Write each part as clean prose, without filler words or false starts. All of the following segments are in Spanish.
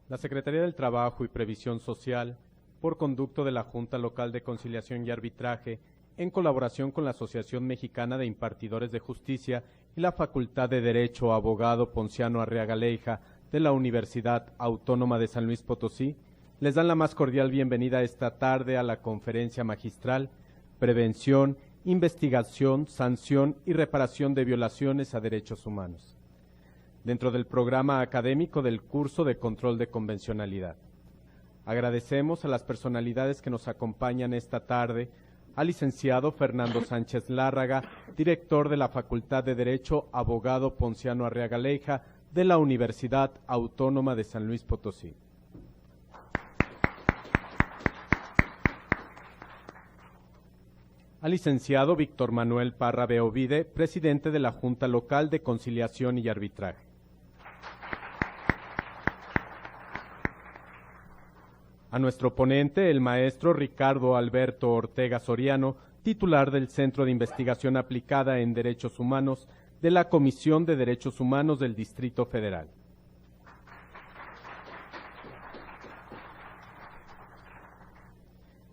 La Secretaría del Trabajo y Previsión Social, por conducto de la Junta Local de Conciliación y Arbitraje, en colaboración con la Asociación Mexicana de Impartidores de Justicia y la Facultad de Derecho Abogado Ponciano Arriaga Leija de la Universidad Autónoma de San Luis Potosí, les dan la más cordial bienvenida esta tarde a la conferencia magistral Prevención, Investigación, Sanción y Reparación de Violaciones a Derechos Humanos, dentro del programa académico del curso de Control de Convencionalidad. Agradecemos a las personalidades que nos acompañan esta tarde, al licenciado Fernando Sánchez Lárraga, director de la Facultad de Derecho, abogado Ponciano Arriaga Leija de la Universidad Autónoma de San Luis Potosí. Al licenciado Víctor Manuel Parra Beovide, presidente de la Junta Local de Conciliación y Arbitraje. A nuestro ponente, el maestro Ricardo Alberto Ortega Soriano, titular del Centro de Investigación Aplicada en Derechos Humanos de la Comisión de Derechos Humanos del Distrito Federal.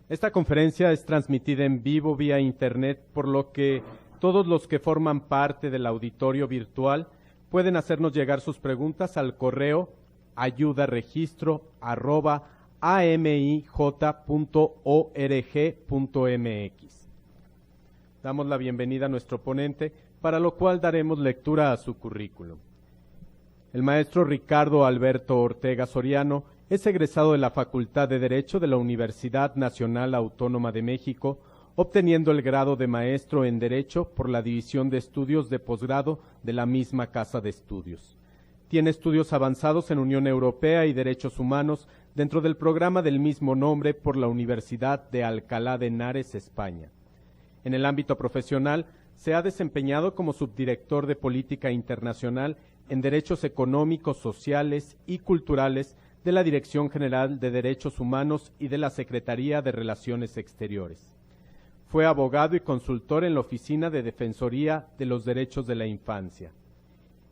Esta conferencia es transmitida en vivo vía internet, por lo que todos los que forman parte del auditorio virtual pueden hacernos llegar sus preguntas al correo ayudaregistro@amij.org.mx. Damos la bienvenida a nuestro ponente, para lo cual daremos lectura a su currículum. El maestro Ricardo Alberto Ortega Soriano es egresado de la Facultad de Derecho de la Universidad Nacional Autónoma de México, obteniendo el grado de maestro en Derecho por la División de Estudios de Posgrado de la misma Casa de Estudios. Tiene estudios avanzados en Unión Europea y Derechos Humanos dentro del programa del mismo nombre por la Universidad de Alcalá de Henares, España. En el ámbito profesional, se ha desempeñado como subdirector de Política Internacional en Derechos Económicos, Sociales y Culturales de la Dirección General de Derechos Humanos y de la Secretaría de Relaciones Exteriores. Fue abogado y consultor en la Oficina de Defensoría de los Derechos de la Infancia.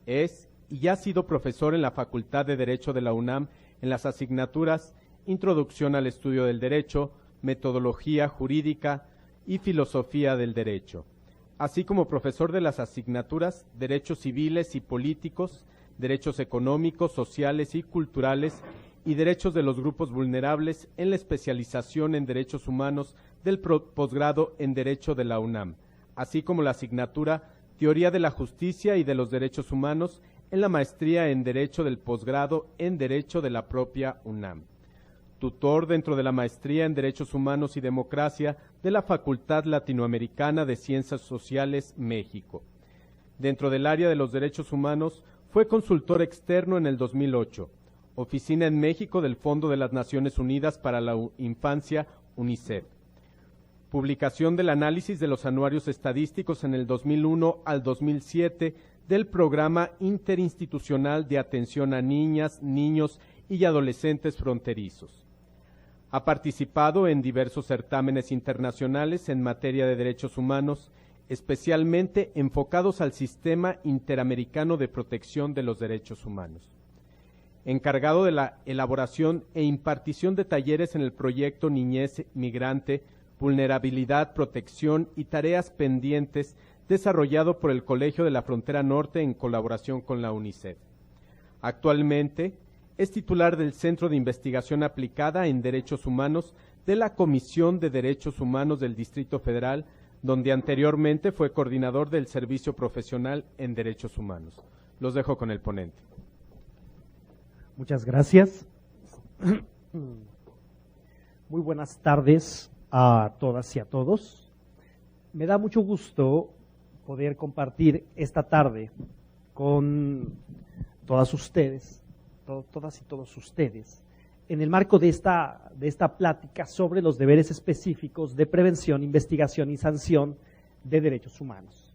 Es y ha sido profesor en la Facultad de Derecho de la UNAM en las asignaturas Introducción al Estudio del Derecho, Metodología Jurídica y Filosofía del Derecho, así como profesor de las asignaturas Derechos Civiles y Políticos, Derechos Económicos, Sociales y Culturales y Derechos de los Grupos Vulnerables en la especialización en Derechos Humanos del posgrado en Derecho de la UNAM, así como la asignatura Teoría de la Justicia y de los Derechos Humanos en la maestría en Derecho del posgrado en Derecho de la propia UNAM. Tutor dentro de la maestría en Derechos Humanos y Democracia de la Facultad Latinoamericana de Ciencias Sociales, México. Dentro del área de los derechos humanos, fue consultor externo en el 2008, oficina en México del Fondo de las Naciones Unidas para la Infancia, UNICEF. Publicación del análisis de los anuarios estadísticos en el 2001 al 2007 del Programa Interinstitucional de Atención a Niñas, Niños y Adolescentes Fronterizos. Ha participado en diversos certámenes internacionales en materia de derechos humanos, especialmente enfocados al Sistema Interamericano de Protección de los Derechos Humanos. Encargado de la elaboración e impartición de talleres en el proyecto Niñez Migrante, Vulnerabilidad, Protección y Tareas Pendientes, desarrollado por el Colegio de la Frontera Norte en colaboración con la UNICEF. Actualmente es titular del Centro de Investigación Aplicada en Derechos Humanos de la Comisión de Derechos Humanos del Distrito Federal, donde anteriormente fue coordinador del Servicio Profesional en Derechos Humanos. Los dejo con el ponente. Muchas gracias. Muy buenas tardes a todas y a todos. Me da mucho gusto poder compartir esta tarde con todas ustedes, todas y todos ustedes, en el marco de esta plática sobre los deberes específicos de prevención, investigación y sanción de derechos humanos.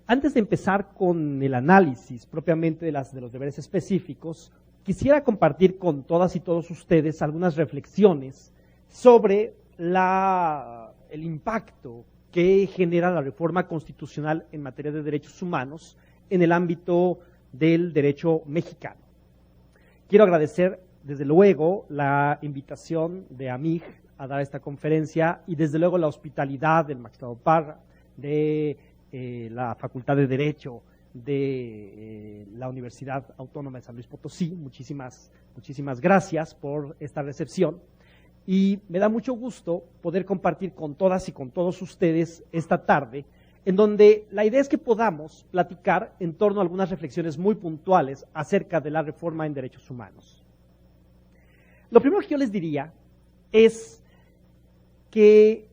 Antes de empezar con el análisis propiamente de los deberes específicos, quisiera compartir con todas y todos ustedes algunas reflexiones sobre el impacto que genera la reforma constitucional en materia de derechos humanos en el ámbito del derecho mexicano. Quiero agradecer desde luego, la invitación de AMIG a dar esta conferencia y desde luego la hospitalidad del magistrado Parra, de la Facultad de Derecho, de la Universidad Autónoma de San Luis Potosí. Muchísimas gracias por esta recepción. Y me da mucho gusto poder compartir con todas y con todos ustedes esta tarde, en donde la idea es que podamos platicar en torno a algunas reflexiones muy puntuales acerca de la reforma en derechos humanos. Lo primero que yo les diría es que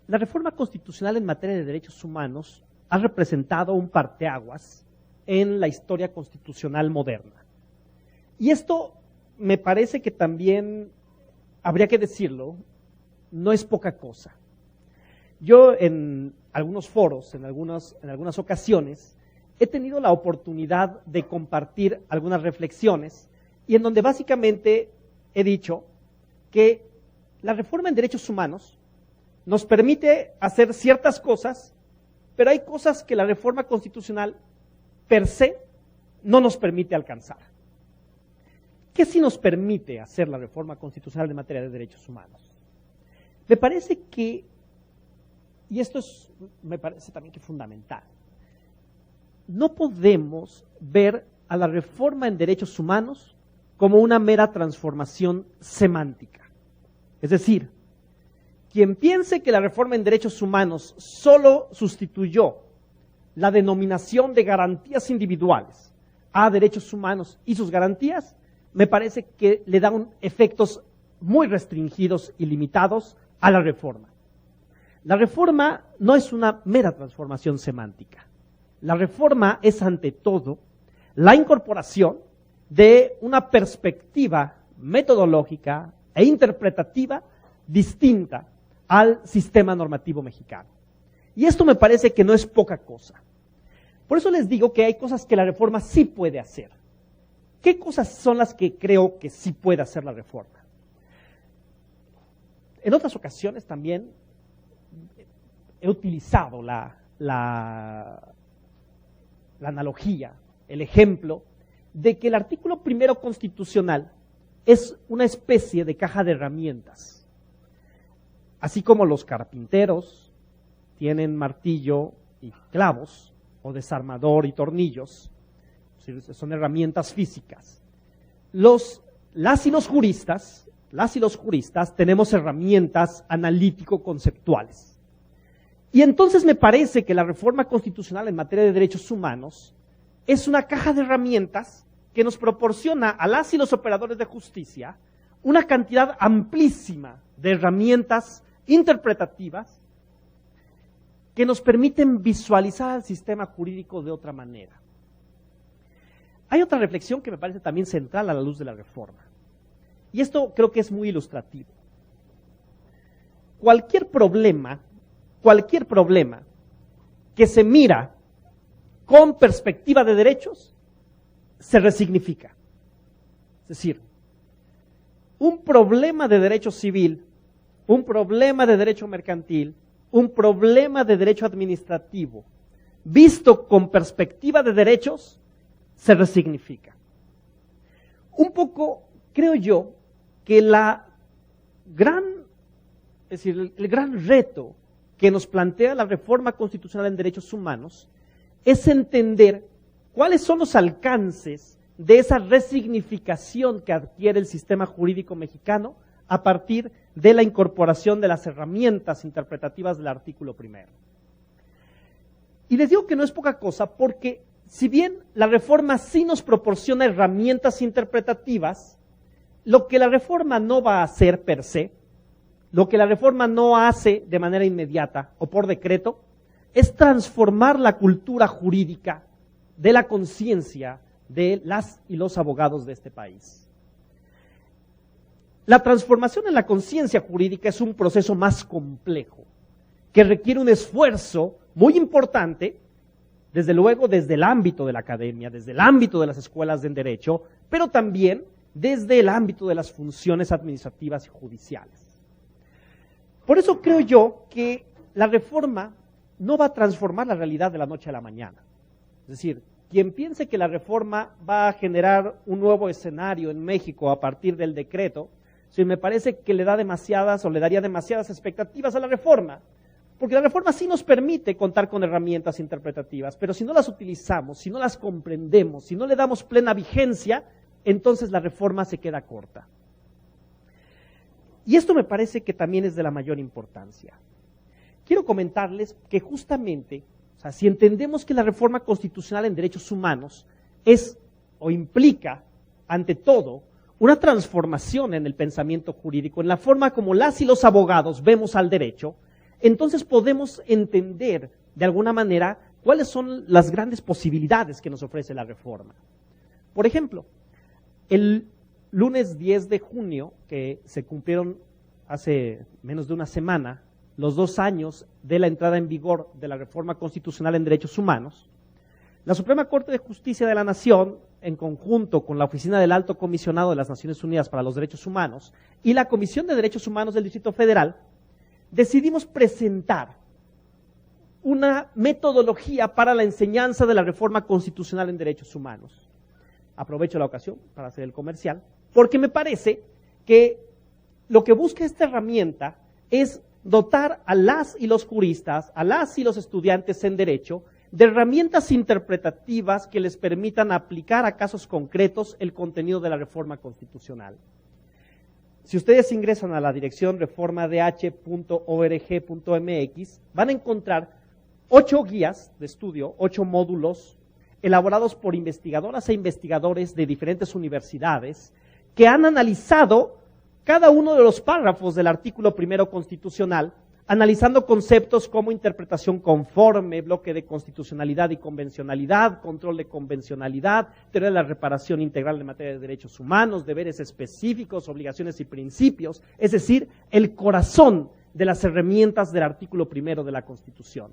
la reforma constitucional en materia de derechos humanos ha representado un parteaguas en la historia constitucional moderna. Y esto me parece que también, habría que decirlo, no es poca cosa. Yo en algunos foros, en algunas ocasiones, he tenido la oportunidad de compartir algunas reflexiones y en donde básicamente he dicho que la reforma en derechos humanos nos permite hacer ciertas cosas, pero hay cosas que la reforma constitucional per se no nos permite alcanzar. ¿Qué sí nos permite hacer la reforma constitucional en materia de derechos humanos? Me parece que, y esto me parece también que es fundamental, no podemos ver a la reforma en derechos humanos como una mera transformación semántica. Es decir, quien piense que la reforma en derechos humanos solo sustituyó la denominación de garantías individuales a derechos humanos y sus garantías, me parece que le da efectos muy restringidos y limitados a la reforma. La reforma no es una mera transformación semántica. La reforma es ante todo la incorporación de una perspectiva metodológica e interpretativa distinta al sistema normativo mexicano. Y esto me parece que no es poca cosa. Por eso les digo que hay cosas que la reforma sí puede hacer. ¿Qué cosas son las que creo que sí puede hacer la reforma? En otras ocasiones también he utilizado la analogía, el ejemplo, de que el artículo primero constitucional es una especie de caja de herramientas. Así como los carpinteros tienen martillo y clavos, o desarmador y tornillos, son herramientas físicas. Las y los juristas tenemos herramientas analítico-conceptuales. Y entonces me parece que la reforma constitucional en materia de derechos humanos es una caja de herramientas que nos proporciona a las y los operadores de justicia una cantidad amplísima de herramientas interpretativas que nos permiten visualizar al sistema jurídico de otra manera. Hay otra reflexión que me parece también central a la luz de la reforma. Y esto creo que es muy ilustrativo. Cualquier problema que se mira con perspectiva de derechos, se resignifica. Es decir, un problema de derecho civil, un problema de derecho mercantil, un problema de derecho administrativo, visto con perspectiva de derechos, se resignifica. Un poco, creo yo, que el gran reto que nos plantea la reforma constitucional en derechos humanos es entender cuáles son los alcances de esa resignificación que adquiere el sistema jurídico mexicano a partir de la incorporación de las herramientas interpretativas del artículo primero. Y les digo que no es poca cosa porque si bien la reforma sí nos proporciona herramientas interpretativas, lo que la reforma no va a hacer per se, lo que la reforma no hace de manera inmediata o por decreto, es transformar la cultura jurídica de la conciencia de las y los abogados de este país. La transformación en la conciencia jurídica es un proceso más complejo, que requiere un esfuerzo muy importante, desde luego desde el ámbito de la academia, desde el ámbito de las escuelas de derecho, pero también desde el ámbito de las funciones administrativas y judiciales. Por eso creo yo que la reforma no va a transformar la realidad de la noche a la mañana. Es decir, quien piense que la reforma va a generar un nuevo escenario en México a partir del decreto, sí, me parece que le daría demasiadas expectativas a la reforma, porque la reforma sí nos permite contar con herramientas interpretativas, pero si no las utilizamos, si no las comprendemos, si no le damos plena vigencia, entonces la reforma se queda corta. Y esto me parece que también es de la mayor importancia. Quiero comentarles que justamente, o sea, si entendemos que la reforma constitucional en derechos humanos es o implica, ante todo, una transformación en el pensamiento jurídico, en la forma como las y los abogados vemos al derecho, entonces podemos entender de alguna manera cuáles son las grandes posibilidades que nos ofrece la reforma. Por ejemplo, el lunes 10 de junio, que se cumplieron hace menos de una semana, los 2 años de la entrada en vigor de la reforma constitucional en derechos humanos, la Suprema Corte de Justicia de la Nación, en conjunto con la Oficina del Alto Comisionado de las Naciones Unidas para los Derechos Humanos y la Comisión de Derechos Humanos del Distrito Federal, decidimos presentar una metodología para la enseñanza de la reforma constitucional en derechos humanos. Aprovecho la ocasión para hacer el comercial, porque me parece que lo que busca esta herramienta es dotar a las y los juristas, a las y los estudiantes en derecho, de herramientas interpretativas que les permitan aplicar a casos concretos el contenido de la reforma constitucional. Si ustedes ingresan a la dirección reformadh.org.mx, van a encontrar 8 guías de estudio, 8 módulos, elaborados por investigadoras e investigadores de diferentes universidades, que han analizado cada uno de los párrafos del artículo primero constitucional, analizando conceptos como interpretación conforme, bloque de constitucionalidad y convencionalidad, control de convencionalidad, teoría de la reparación integral en materia de derechos humanos, deberes específicos, obligaciones y principios, es decir, el corazón de las herramientas del artículo primero de la Constitución.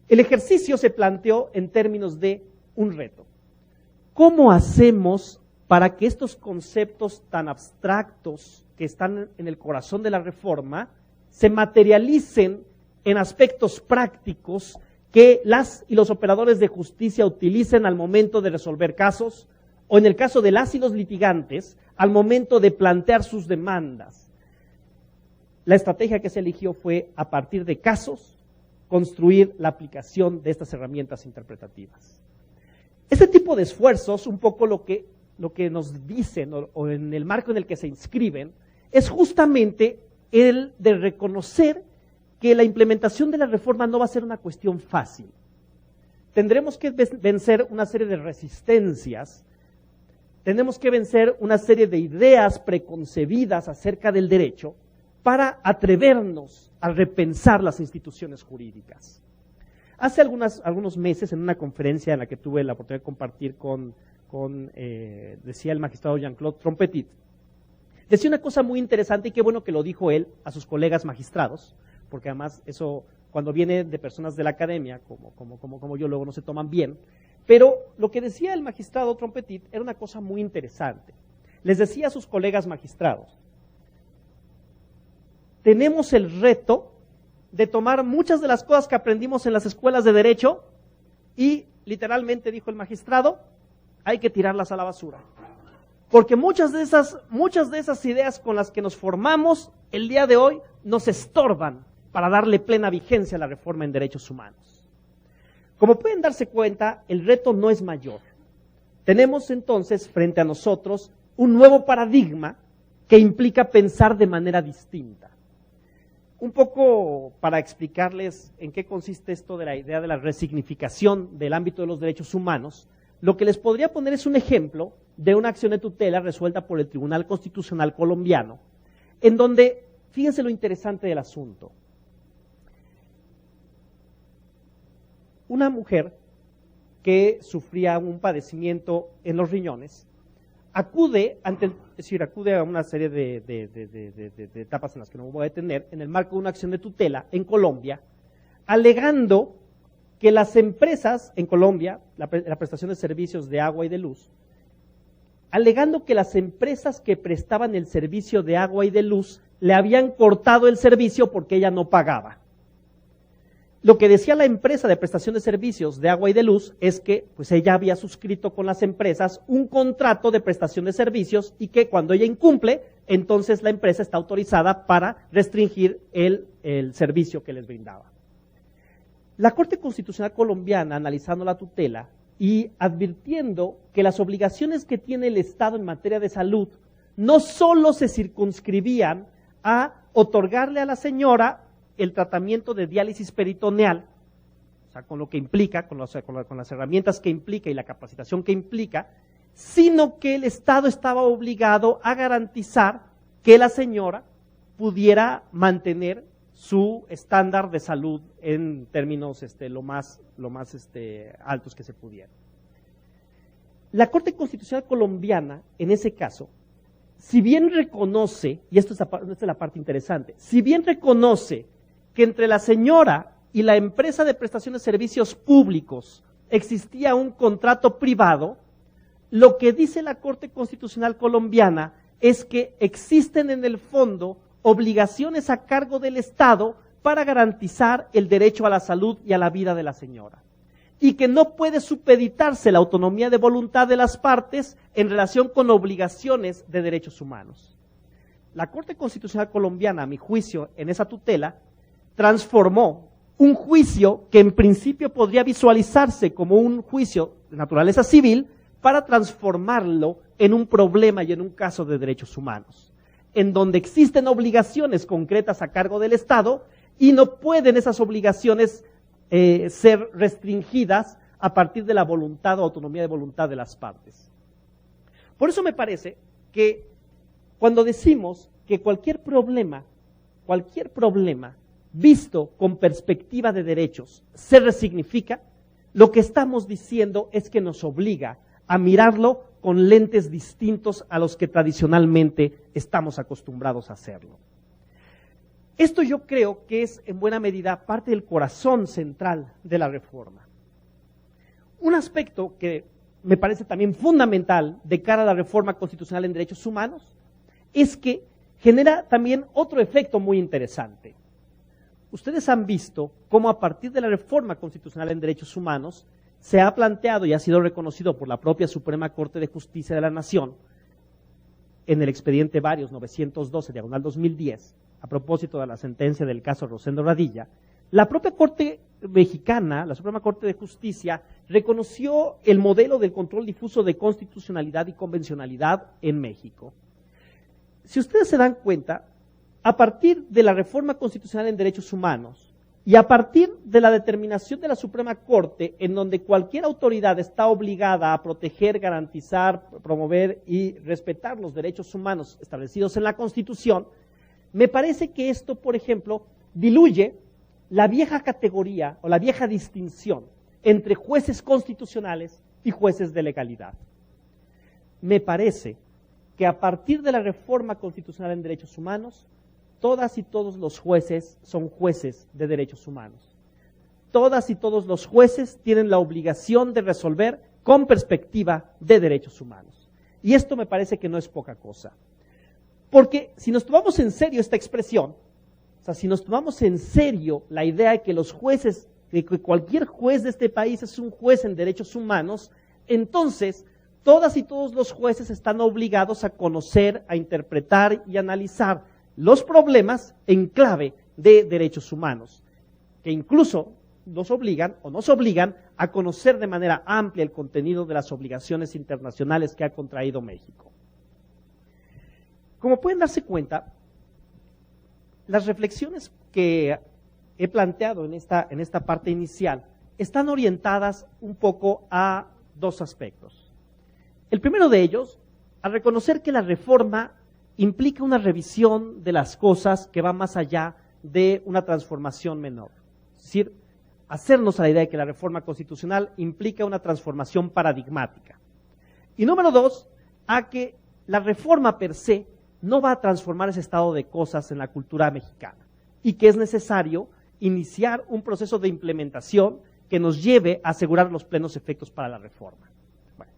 El ejercicio se planteó en términos de un reto. ¿Cómo hacemos para que estos conceptos tan abstractos que están en el corazón de la reforma se materialicen en aspectos prácticos que las y los operadores de justicia utilicen al momento de resolver casos, o en el caso de las y los litigantes, al momento de plantear sus demandas? La estrategia que se eligió fue, a partir de casos, construir la aplicación de estas herramientas interpretativas. Este tipo de esfuerzos, un poco lo que nos dicen, o en el marco en el que se inscriben, es justamente el de reconocer que la implementación de la reforma no va a ser una cuestión fácil. Tendremos que vencer una serie de resistencias, tenemos que vencer una serie de ideas preconcebidas acerca del derecho para atrevernos a repensar las instituciones jurídicas. Hace algunos meses, en una conferencia en la que tuve la oportunidad de compartir decía el magistrado Jean-Claude Trompetit, decía una cosa muy interesante, y qué bueno que lo dijo él a sus colegas magistrados, porque además eso, cuando viene de personas de la academia, como yo, luego no se toman bien. Pero lo que decía el magistrado Trompetit era una cosa muy interesante. Les decía a sus colegas magistrados: tenemos el reto de tomar muchas de las cosas que aprendimos en las escuelas de derecho y, literalmente, dijo el magistrado, hay que tirarlas a la basura. Porque muchas de esas ideas con las que nos formamos el día de hoy nos estorban para darle plena vigencia a la reforma en derechos humanos. Como pueden darse cuenta, el reto no es mayor. Tenemos entonces frente a nosotros un nuevo paradigma que implica pensar de manera distinta. Un poco para explicarles en qué consiste esto de la idea de la resignificación del ámbito de los derechos humanos, lo que les podría poner es un ejemplo de una acción de tutela resuelta por el Tribunal Constitucional colombiano, en donde, fíjense lo interesante del asunto. Una mujer que sufría un padecimiento en los riñones acude a una serie de etapas en las que no me voy a detener, en el marco de una acción de tutela en Colombia, alegando que las empresas en Colombia, la prestación de servicios de agua y de luz, alegando que las empresas que prestaban el servicio de agua y de luz le habían cortado el servicio porque ella no pagaba. Lo que decía la empresa de prestación de servicios de agua y de luz es que pues ella había suscrito con las empresas un contrato de prestación de servicios y que cuando ella incumple, entonces la empresa está autorizada para restringir el servicio que les brindaba. La Corte Constitucional colombiana, analizando la tutela y advirtiendo que las obligaciones que tiene el Estado en materia de salud no solo se circunscribían a otorgarle a la señora el tratamiento de diálisis peritoneal, o sea, con lo que implica, con las herramientas que implica y la capacitación que implica, sino que el Estado estaba obligado a garantizar que la señora pudiera mantener su estándar de salud en términos lo más altos que se pudieran. La Corte Constitucional colombiana, en ese caso, si bien reconoce, y esta es la parte interesante, si bien reconoce que entre la señora y la empresa de prestación de servicios públicos existía un contrato privado, lo que dice la Corte Constitucional colombiana es que existen en el fondo obligaciones a cargo del Estado para garantizar el derecho a la salud y a la vida de la señora, y que no puede supeditarse la autonomía de voluntad de las partes en relación con obligaciones de derechos humanos. La Corte Constitucional colombiana, a mi juicio, en esa tutela, transformó un juicio que en principio podría visualizarse como un juicio de naturaleza civil para transformarlo en un problema y en un caso de derechos humanos, en donde existen obligaciones concretas a cargo del Estado y no pueden esas obligaciones ser restringidas a partir de la voluntad o autonomía de voluntad de las partes. Por eso me parece que cuando decimos que cualquier problema visto con perspectiva de derechos se resignifica, lo que estamos diciendo es que nos obliga a mirarlo con lentes distintos a los que tradicionalmente estamos acostumbrados a hacerlo. Esto yo creo que es en buena medida parte del corazón central de la reforma. Un aspecto que me parece también fundamental de cara a la reforma constitucional en derechos humanos es que genera también otro efecto muy interesante. Ustedes han visto cómo a partir de la reforma constitucional en derechos humanos se ha planteado y ha sido reconocido por la propia Suprema Corte de Justicia de la Nación en el expediente Varios 912/2010, a propósito de la sentencia del caso Rosendo Radilla, la propia Corte mexicana, la Suprema Corte de Justicia, reconoció el modelo del control difuso de constitucionalidad y convencionalidad en México. Si ustedes se dan cuenta, a partir de la reforma constitucional en derechos humanos y a partir de la determinación de la Suprema Corte, en donde cualquier autoridad está obligada a proteger, garantizar, promover y respetar los derechos humanos establecidos en la Constitución, me parece que esto, por ejemplo, diluye la vieja categoría o la vieja distinción entre jueces constitucionales y jueces de legalidad. Me parece que a partir de la reforma constitucional en derechos humanos, todas y todos los jueces son jueces de derechos humanos. Todas y todos los jueces tienen la obligación de resolver con perspectiva de derechos humanos. Y esto me parece que no es poca cosa. Porque si nos tomamos en serio esta expresión, o sea, si nos tomamos en serio la idea de que los jueces, de que cualquier juez de este país es un juez en derechos humanos, entonces todas y todos los jueces están obligados a conocer, a interpretar y analizar los problemas en clave de derechos humanos, que incluso nos obligan a conocer de manera amplia el contenido de las obligaciones internacionales que ha contraído México. Como pueden darse cuenta, las reflexiones que he planteado en esta parte inicial están orientadas un poco a dos aspectos. El primero de ellos, a reconocer que la reforma implica una revisión de las cosas que va más allá de una transformación menor. Es decir, hacernos a la idea de que la reforma constitucional implica una transformación paradigmática. Y número dos, a que la reforma per se no va a transformar ese estado de cosas en la cultura mexicana y que es necesario iniciar un proceso de implementación que nos lleve a asegurar los plenos efectos para la reforma. Bueno,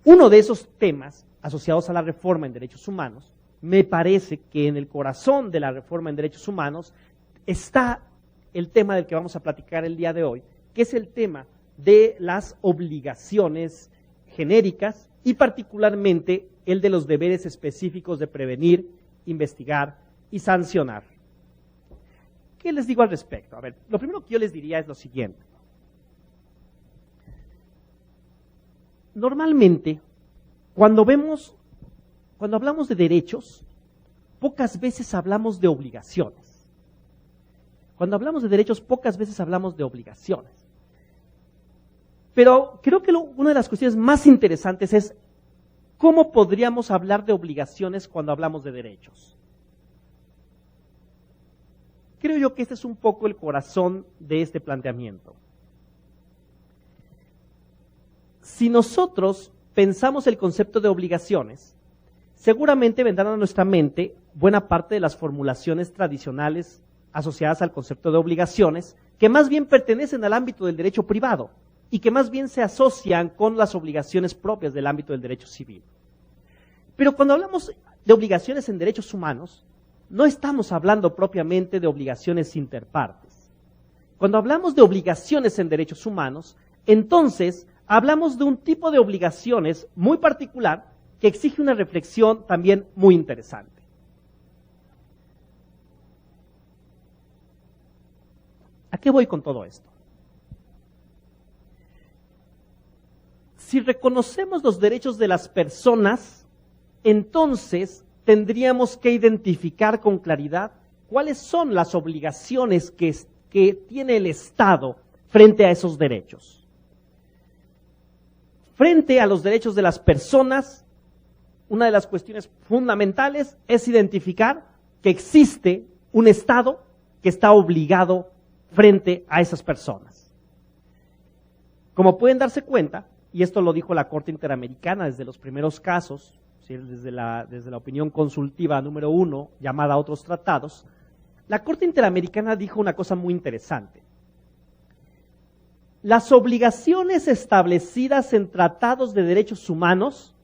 uno de esos temas asociados a la reforma en derechos humanos, me parece que en el corazón de la reforma en derechos humanos está el tema del que vamos a platicar el día de hoy, que es el tema de las obligaciones genéricas y particularmente el de los deberes específicos de prevenir, investigar y sancionar. ¿Qué les digo al respecto? A ver, lo primero que yo les diría es lo siguiente. Normalmente, cuando hablamos de derechos, pocas veces hablamos de obligaciones. Cuando hablamos de derechos, pocas veces hablamos de obligaciones. Pero creo que una de las cuestiones más interesantes es cómo podríamos hablar de obligaciones cuando hablamos de derechos. Creo yo que este es un poco el corazón de este planteamiento. Si nosotros pensamos el concepto de obligaciones, seguramente vendrán a nuestra mente buena parte de las formulaciones tradicionales asociadas al concepto de obligaciones, que más bien pertenecen al ámbito del derecho privado y que más bien se asocian con las obligaciones propias del ámbito del derecho civil. Pero cuando hablamos de obligaciones en derechos humanos, no estamos hablando propiamente de obligaciones interpartes. Cuando hablamos de obligaciones en derechos humanos, entonces hablamos de un tipo de obligaciones muy particular que exige una reflexión también muy interesante. ¿A qué voy con todo esto? Si reconocemos los derechos de las personas, entonces tendríamos que identificar con claridad cuáles son las obligaciones que tiene el Estado frente a esos derechos. Frente a los derechos de las personas, una de las cuestiones fundamentales es identificar que existe un Estado que está obligado frente a esas personas. Como pueden darse cuenta, y esto lo dijo la Corte Interamericana desde los primeros casos, ¿sí? desde la opinión consultiva número 1, llamada Otros Tratados, la Corte Interamericana dijo una cosa muy interesante. Las obligaciones establecidas en tratados de derechos humanos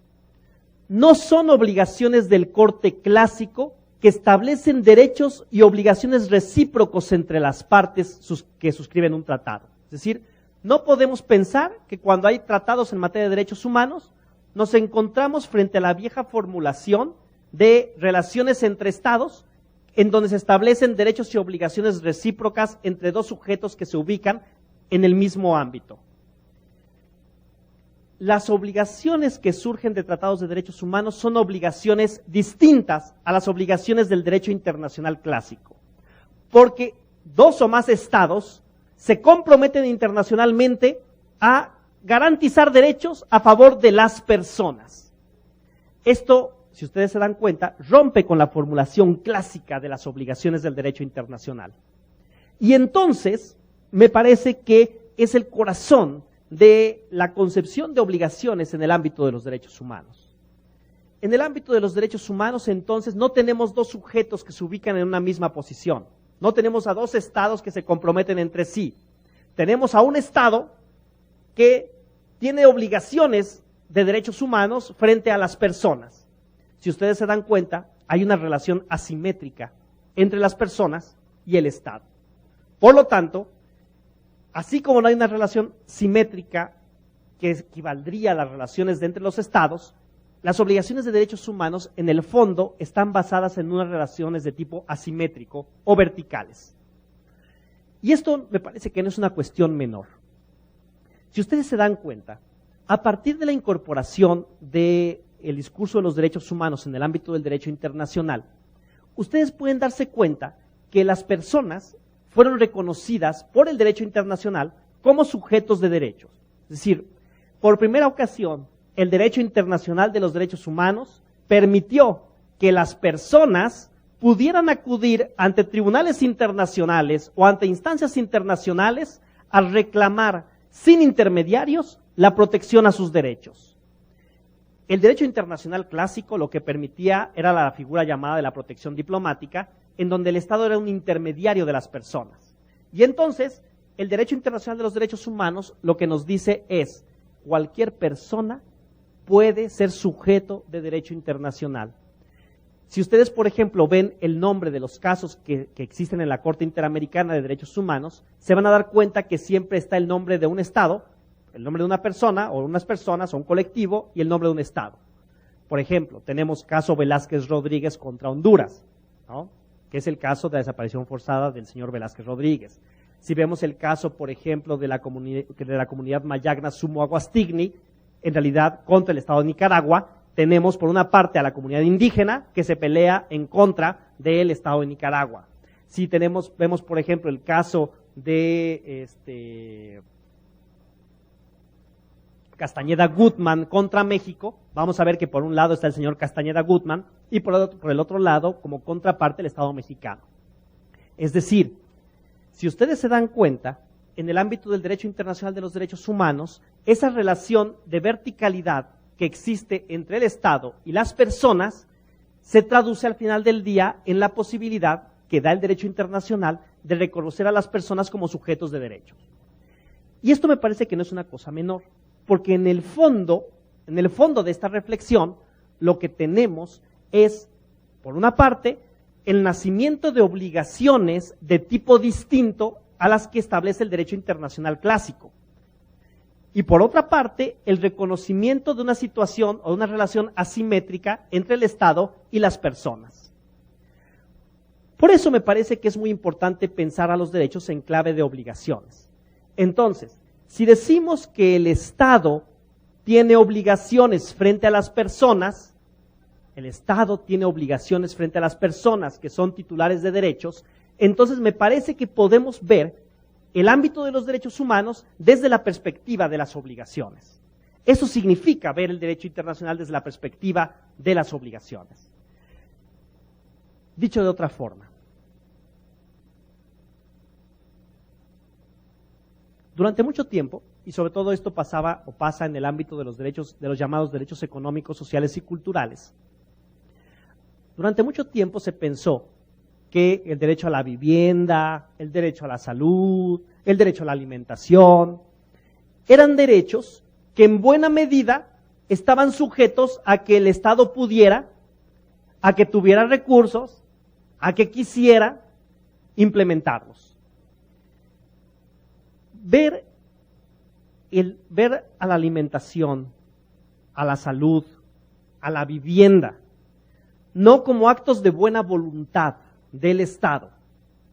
no son obligaciones del corte clásico que establecen derechos y obligaciones recíprocos entre las partes que suscriben un tratado. Es decir, no podemos pensar que cuando hay tratados en materia de derechos humanos nos encontramos frente a la vieja formulación de relaciones entre estados en donde se establecen derechos y obligaciones recíprocas entre dos sujetos que se ubican en el mismo ámbito. Las obligaciones que surgen de tratados de derechos humanos son obligaciones distintas a las obligaciones del derecho internacional clásico, porque dos o más estados se comprometen internacionalmente a garantizar derechos a favor de las personas. Esto, si ustedes se dan cuenta, rompe con la formulación clásica de las obligaciones del derecho internacional. Y entonces, me parece que es el corazón de la concepción de obligaciones en el ámbito de los derechos humanos. En el ámbito de los derechos humanos, entonces, no tenemos dos sujetos que se ubican en una misma posición. No tenemos a dos estados que se comprometen entre sí. Tenemos a un estado que tiene obligaciones de derechos humanos frente a las personas. Si ustedes se dan cuenta, hay una relación asimétrica entre las personas y el Estado. Por lo tanto, así como no hay una relación simétrica que equivaldría a las relaciones entre los estados, las obligaciones de derechos humanos en el fondo están basadas en unas relaciones de tipo asimétrico o verticales. Y esto me parece que no es una cuestión menor. Si ustedes se dan cuenta, a partir de la incorporación del discurso de los derechos humanos en el ámbito del derecho internacional, ustedes pueden darse cuenta que las personas fueron reconocidas por el derecho internacional como sujetos de derechos. Es decir, por primera ocasión, el derecho internacional de los derechos humanos permitió que las personas pudieran acudir ante tribunales internacionales o ante instancias internacionales a reclamar sin intermediarios la protección a sus derechos. El derecho internacional clásico lo que permitía era la figura llamada de la protección diplomática, en donde el Estado era un intermediario de las personas. Y entonces, el derecho internacional de los derechos humanos lo que nos dice es, cualquier persona puede ser sujeto de derecho internacional, Si ustedes, por ejemplo, ven el nombre de los casos que existen en la Corte Interamericana de Derechos Humanos, se van a dar cuenta que siempre está el nombre de un Estado, el nombre de una persona o unas personas o un colectivo y el nombre de un Estado. Por ejemplo, tenemos caso Velázquez Rodríguez contra Honduras, ¿no?, que es el caso de la desaparición forzada del señor Velázquez Rodríguez. Si vemos el caso, por ejemplo, de la comunidad Mayagna Sumo Aguastigni, en realidad contra el Estado de Nicaragua, tenemos por una parte a la comunidad indígena que se pelea en contra del Estado de Nicaragua. Si vemos por ejemplo el caso de Castañeda Gutman contra México, vamos a ver que por un lado está el señor Castañeda Gutman y por el otro lado, como contraparte, el Estado mexicano. Es decir, si ustedes se dan cuenta, en el ámbito del derecho internacional de los derechos humanos, esa relación de verticalidad que existe entre el Estado y las personas se traduce al final del día en la posibilidad que da el derecho internacional de reconocer a las personas como sujetos de derechos. Y esto me parece que no es una cosa menor, porque en el fondo de esta reflexión, lo que tenemos es, por una parte, el nacimiento de obligaciones de tipo distinto a las que establece el derecho internacional clásico. Y por otra parte, el reconocimiento de una situación o de una relación asimétrica entre el Estado y las personas. Por eso me parece que es muy importante pensar a los derechos en clave de obligaciones. Entonces, si decimos que el Estado tiene obligaciones frente a las personas, el Estado tiene obligaciones frente a las personas que son titulares de derechos, entonces me parece que podemos ver el ámbito de los derechos humanos desde la perspectiva de las obligaciones. Eso significa ver el derecho internacional desde la perspectiva de las obligaciones. Dicho de otra forma, durante mucho tiempo, y sobre todo esto pasaba o pasa en el ámbito de los derechos, de los llamados derechos económicos, sociales y culturales, durante mucho tiempo se pensó que el derecho a la vivienda, el derecho a la salud, el derecho a la alimentación, eran derechos que en buena medida estaban sujetos a que el Estado pudiera, a que tuviera recursos, a que quisiera implementarlos. Ver a la alimentación, a la salud, a la vivienda, no como actos de buena voluntad del Estado,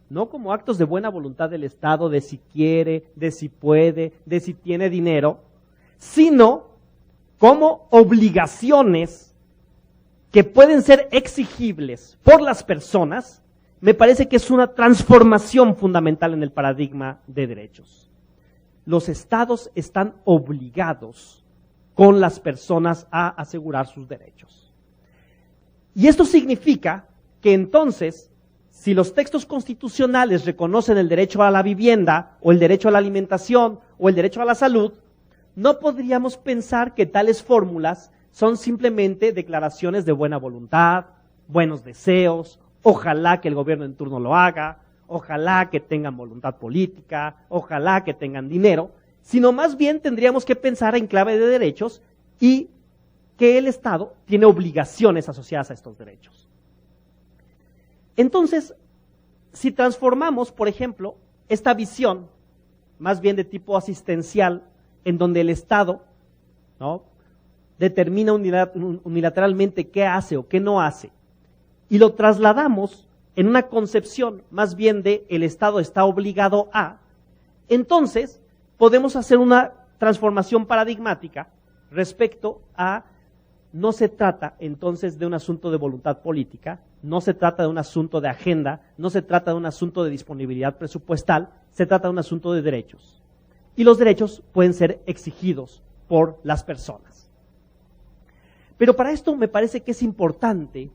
no como actos de buena voluntad del Estado de si quiere, de si puede, de si tiene dinero, sino como obligaciones que pueden ser exigibles por las personas, me parece que es una transformación fundamental en el paradigma de derechos. Los Estados están obligados con las personas a asegurar sus derechos. Y esto significa que entonces, si los textos constitucionales reconocen el derecho a la vivienda, o el derecho a la alimentación, o el derecho a la salud, no podríamos pensar que tales fórmulas son simplemente declaraciones de buena voluntad, buenos deseos, ojalá que el gobierno en turno lo haga, ojalá que tengan voluntad política, ojalá que tengan dinero, sino más bien tendríamos que pensar en clave de derechos y que el Estado tiene obligaciones asociadas a estos derechos. Entonces, si transformamos, por ejemplo, esta visión, más bien de tipo asistencial, en donde el Estado, ¿no?, determina unilateralmente qué hace o qué no hace, y lo trasladamos en una concepción más bien de el Estado está obligado a, entonces podemos hacer una transformación paradigmática respecto a no se trata entonces de un asunto de voluntad política, no se trata de un asunto de agenda, no se trata de un asunto de disponibilidad presupuestal, se trata de un asunto de derechos. Y los derechos pueden ser exigidos por las personas. Pero para esto me parece que es importante,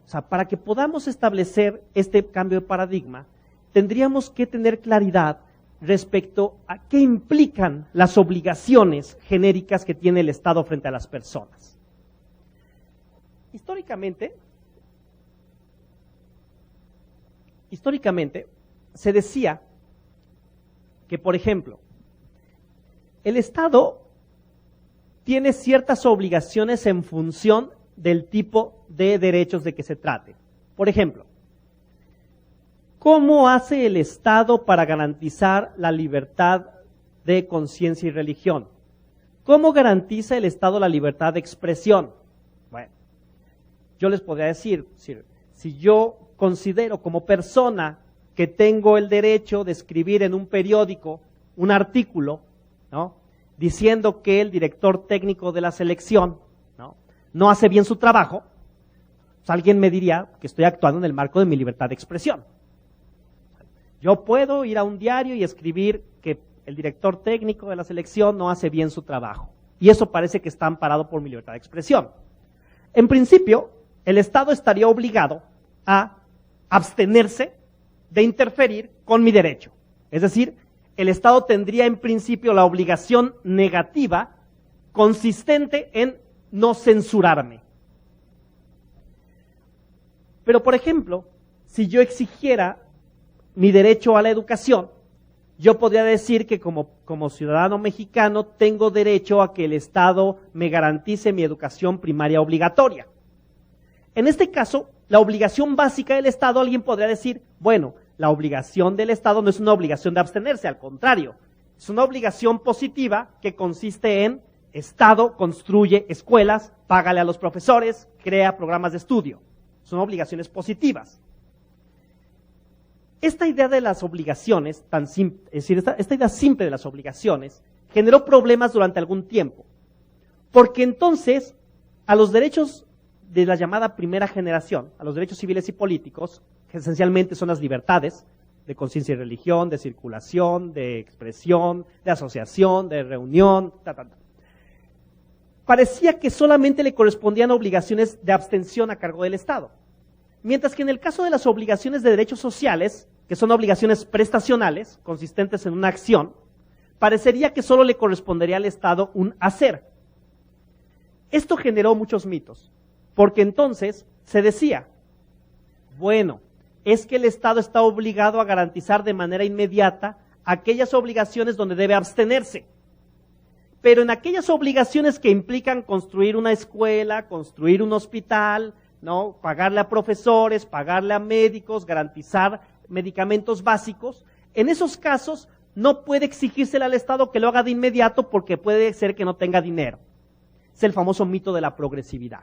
o sea, para que podamos establecer este cambio de paradigma, tendríamos que tener claridad respecto a qué implican las obligaciones genéricas que tiene el Estado frente a las personas. Históricamente se decía que, por ejemplo, el Estado tiene ciertas obligaciones en función del tipo de derechos de que se trate. Por ejemplo, ¿cómo hace el Estado para garantizar la libertad de conciencia y religión? ¿Cómo garantiza el Estado la libertad de expresión? Bueno, yo les podría decir, si yo considero como persona que tengo el derecho de escribir en un periódico un artículo, ¿no?, diciendo que el director técnico de la selección no hace bien su trabajo, pues alguien me diría que estoy actuando en el marco de mi libertad de expresión. Yo puedo ir a un diario y escribir que el director técnico de la selección no hace bien su trabajo, y eso parece que está amparado por mi libertad de expresión. En principio, el Estado estaría obligado a abstenerse de interferir con mi derecho. Es decir, el Estado tendría en principio la obligación negativa consistente en no censurarme. Pero, por ejemplo, si yo exigiera mi derecho a la educación, yo podría decir que como ciudadano mexicano tengo derecho a que el Estado me garantice mi educación primaria obligatoria. En este caso, la obligación básica del Estado, alguien podría decir, bueno, la obligación del Estado no es una obligación de abstenerse, al contrario, es una obligación positiva que consiste en Estado construye escuelas, págale a los profesores, crea programas de estudio. Son obligaciones positivas. Esta idea de las obligaciones, es decir, esta idea simple de las obligaciones, generó problemas durante algún tiempo, porque entonces a los derechos de la llamada primera generación, a los derechos civiles y políticos, que esencialmente son las libertades de conciencia y religión, de circulación, de expresión, de asociación, de reunión, parecía que solamente le correspondían obligaciones de abstención a cargo del Estado. Mientras que en el caso de las obligaciones de derechos sociales, que son obligaciones prestacionales, consistentes en una acción, parecería que solo le correspondería al Estado un hacer. Esto generó muchos mitos, porque entonces se decía, bueno, es que el Estado está obligado a garantizar de manera inmediata aquellas obligaciones donde debe abstenerse. Pero en aquellas obligaciones que implican construir una escuela, construir un hospital, ¿no?, pagarle a profesores, pagarle a médicos, garantizar medicamentos básicos, en esos casos no puede exigírsele al Estado que lo haga de inmediato porque puede ser que no tenga dinero. Es el famoso mito de la progresividad.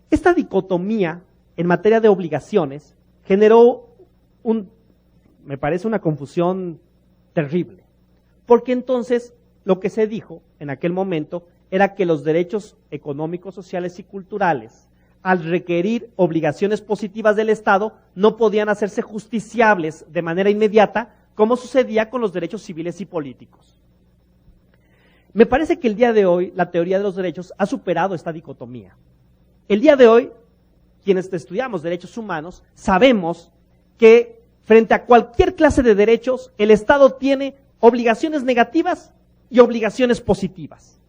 Esta dicotomía en materia de obligaciones generó me parece una confusión terrible, porque entonces lo que se dijo en aquel momento era que los derechos económicos, sociales y culturales, al requerir obligaciones positivas del Estado, no podían hacerse justiciables de manera inmediata, como sucedía con los derechos civiles y políticos. Me parece que el día de hoy la teoría de los derechos ha superado esta dicotomía. El día de hoy, quienes estudiamos derechos humanos, sabemos que frente a cualquier clase de derechos, el Estado tiene obligaciones negativas y obligaciones positivas.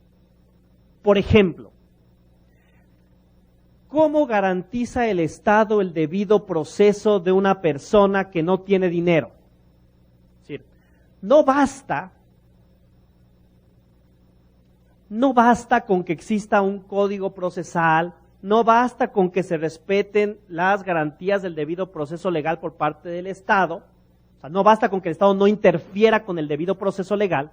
Por ejemplo, ¿cómo garantiza el Estado el debido proceso de una persona que no tiene dinero? Es decir, no basta con que exista un código procesal, no basta con que se respeten las garantías del debido proceso legal por parte del Estado, o sea, no basta con que el Estado no interfiera con el debido proceso legal,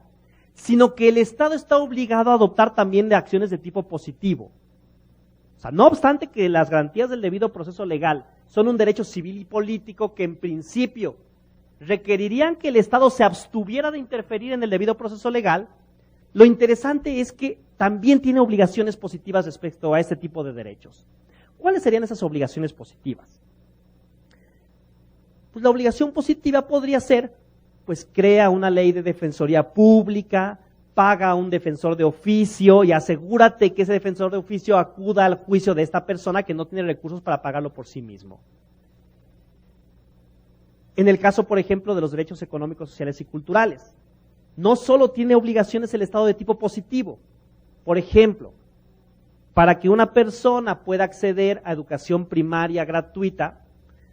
sino que el Estado está obligado a adoptar también de acciones de tipo positivo. O sea, no obstante que las garantías del debido proceso legal son un derecho civil y político que en principio requerirían que el Estado se abstuviera de interferir en el debido proceso legal, lo interesante es que también tiene obligaciones positivas respecto a este tipo de derechos. ¿Cuáles serían esas obligaciones positivas? Pues la obligación positiva podría ser, pues crea una ley de defensoría pública, paga a un defensor de oficio y asegúrate que ese defensor de oficio acuda al juicio de esta persona que no tiene recursos para pagarlo por sí mismo. En el caso, por ejemplo, de los derechos económicos, sociales y culturales, no solo tiene obligaciones el Estado de tipo positivo. Por ejemplo, para que una persona pueda acceder a educación primaria gratuita,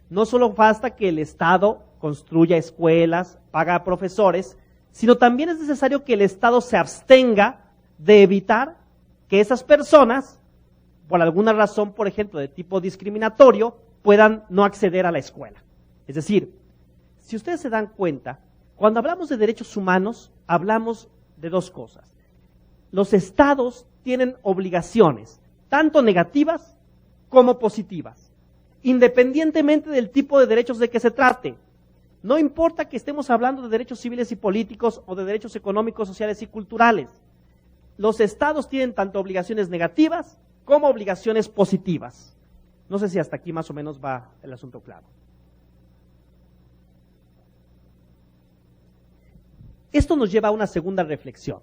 no solo basta que el Estado construya escuelas, paga a profesores, sino también es necesario que el Estado se abstenga de evitar que esas personas por alguna razón, por ejemplo, de tipo discriminatorio, puedan no acceder a la escuela. Es decir, si ustedes se dan cuenta, cuando hablamos de derechos humanos, hablamos de dos cosas. Los estados tienen obligaciones, tanto negativas como positivas, independientemente del tipo de derechos de que se trate. No importa que estemos hablando de derechos civiles y políticos o de derechos económicos, sociales y culturales. Los estados tienen tanto obligaciones negativas como obligaciones positivas. No sé si hasta aquí más o menos va el asunto claro. Esto nos lleva a una segunda reflexión.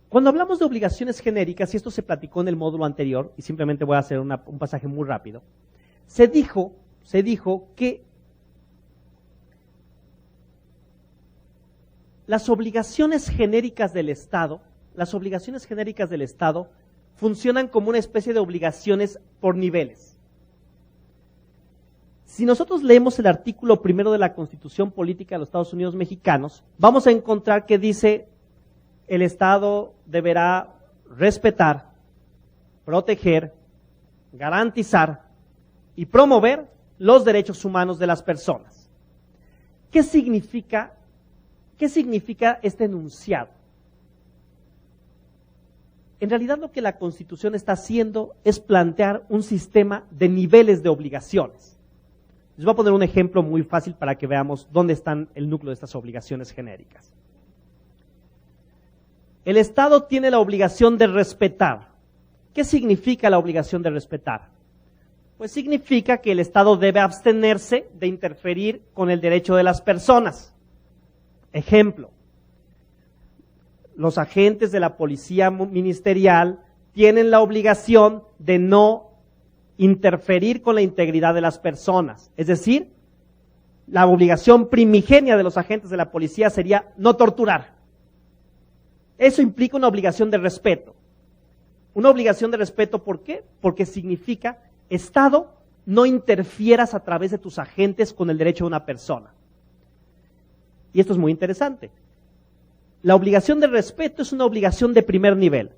Cuando hablamos de obligaciones genéricas, y esto se platicó en el módulo anterior, y simplemente voy a hacer un pasaje muy rápido, se dijo que las obligaciones genéricas del Estado funcionan como una especie de obligaciones por niveles. Si nosotros leemos el artículo 1 de la Constitución Política de los Estados Unidos Mexicanos, vamos a encontrar que dice: el Estado deberá respetar, proteger, garantizar y promover los derechos humanos de las personas. ¿Qué significa este enunciado? En realidad lo que la Constitución está haciendo es plantear un sistema de niveles de obligaciones. Les voy a poner un ejemplo muy fácil para que veamos dónde están el núcleo de estas obligaciones genéricas. El Estado tiene la obligación de respetar. ¿Qué significa la obligación de respetar? Pues significa que el Estado debe abstenerse de interferir con el derecho de las personas. Ejemplo: los agentes de la policía ministerial tienen la obligación de no interferir con la integridad de las personas. Es decir, la obligación primigenia de los agentes de la policía sería no torturar. Eso implica una obligación de respeto. Una obligación de respeto, ¿por qué? Porque significa: Estado, no interfieras a través de tus agentes con el derecho de una persona. Y esto es muy interesante. La obligación de respeto es una obligación de primer nivel,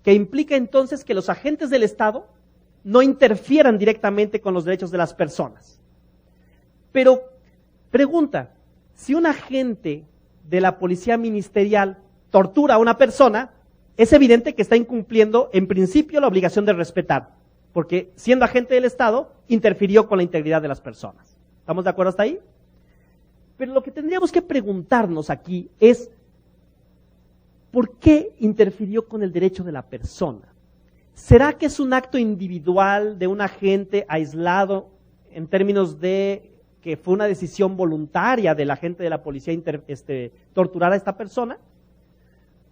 que implica entonces que los agentes del Estado no interfieran directamente con los derechos de las personas. Pero, pregunta, si un agente de la policía ministerial tortura a una persona, es evidente que está incumpliendo en principio la obligación de respetar, porque siendo agente del Estado, interfirió con la integridad de las personas. ¿Estamos de acuerdo hasta ahí? Pero lo que tendríamos que preguntarnos aquí es: ¿por qué interfirió con el derecho de la persona? ¿Será que es un acto individual de un agente aislado en términos de que fue una decisión voluntaria del agente de la policía torturar a esta persona?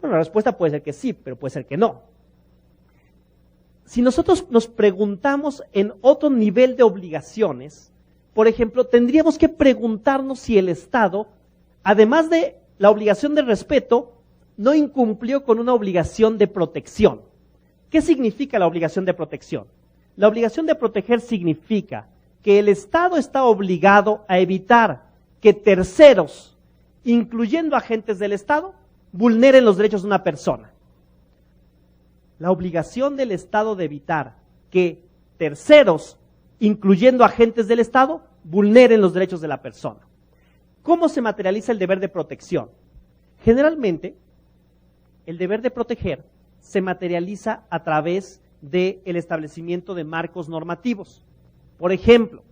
Bueno, la respuesta puede ser que sí, pero puede ser que no. Si nosotros nos preguntamos en otro nivel de obligaciones, por ejemplo, tendríamos que preguntarnos si el Estado, además de la obligación de respeto, no incumplió con una obligación de protección. ¿Qué significa la obligación de protección? La obligación de proteger significa que el Estado está obligado a evitar que terceros, incluyendo agentes del Estado, vulneren los derechos de una persona. La obligación del Estado de evitar que terceros, incluyendo agentes del Estado, vulneren los derechos de la persona. ¿Cómo se materializa el deber de protección? Generalmente, el deber de proteger se materializa a través del establecimiento de marcos normativos. Por ejemplo,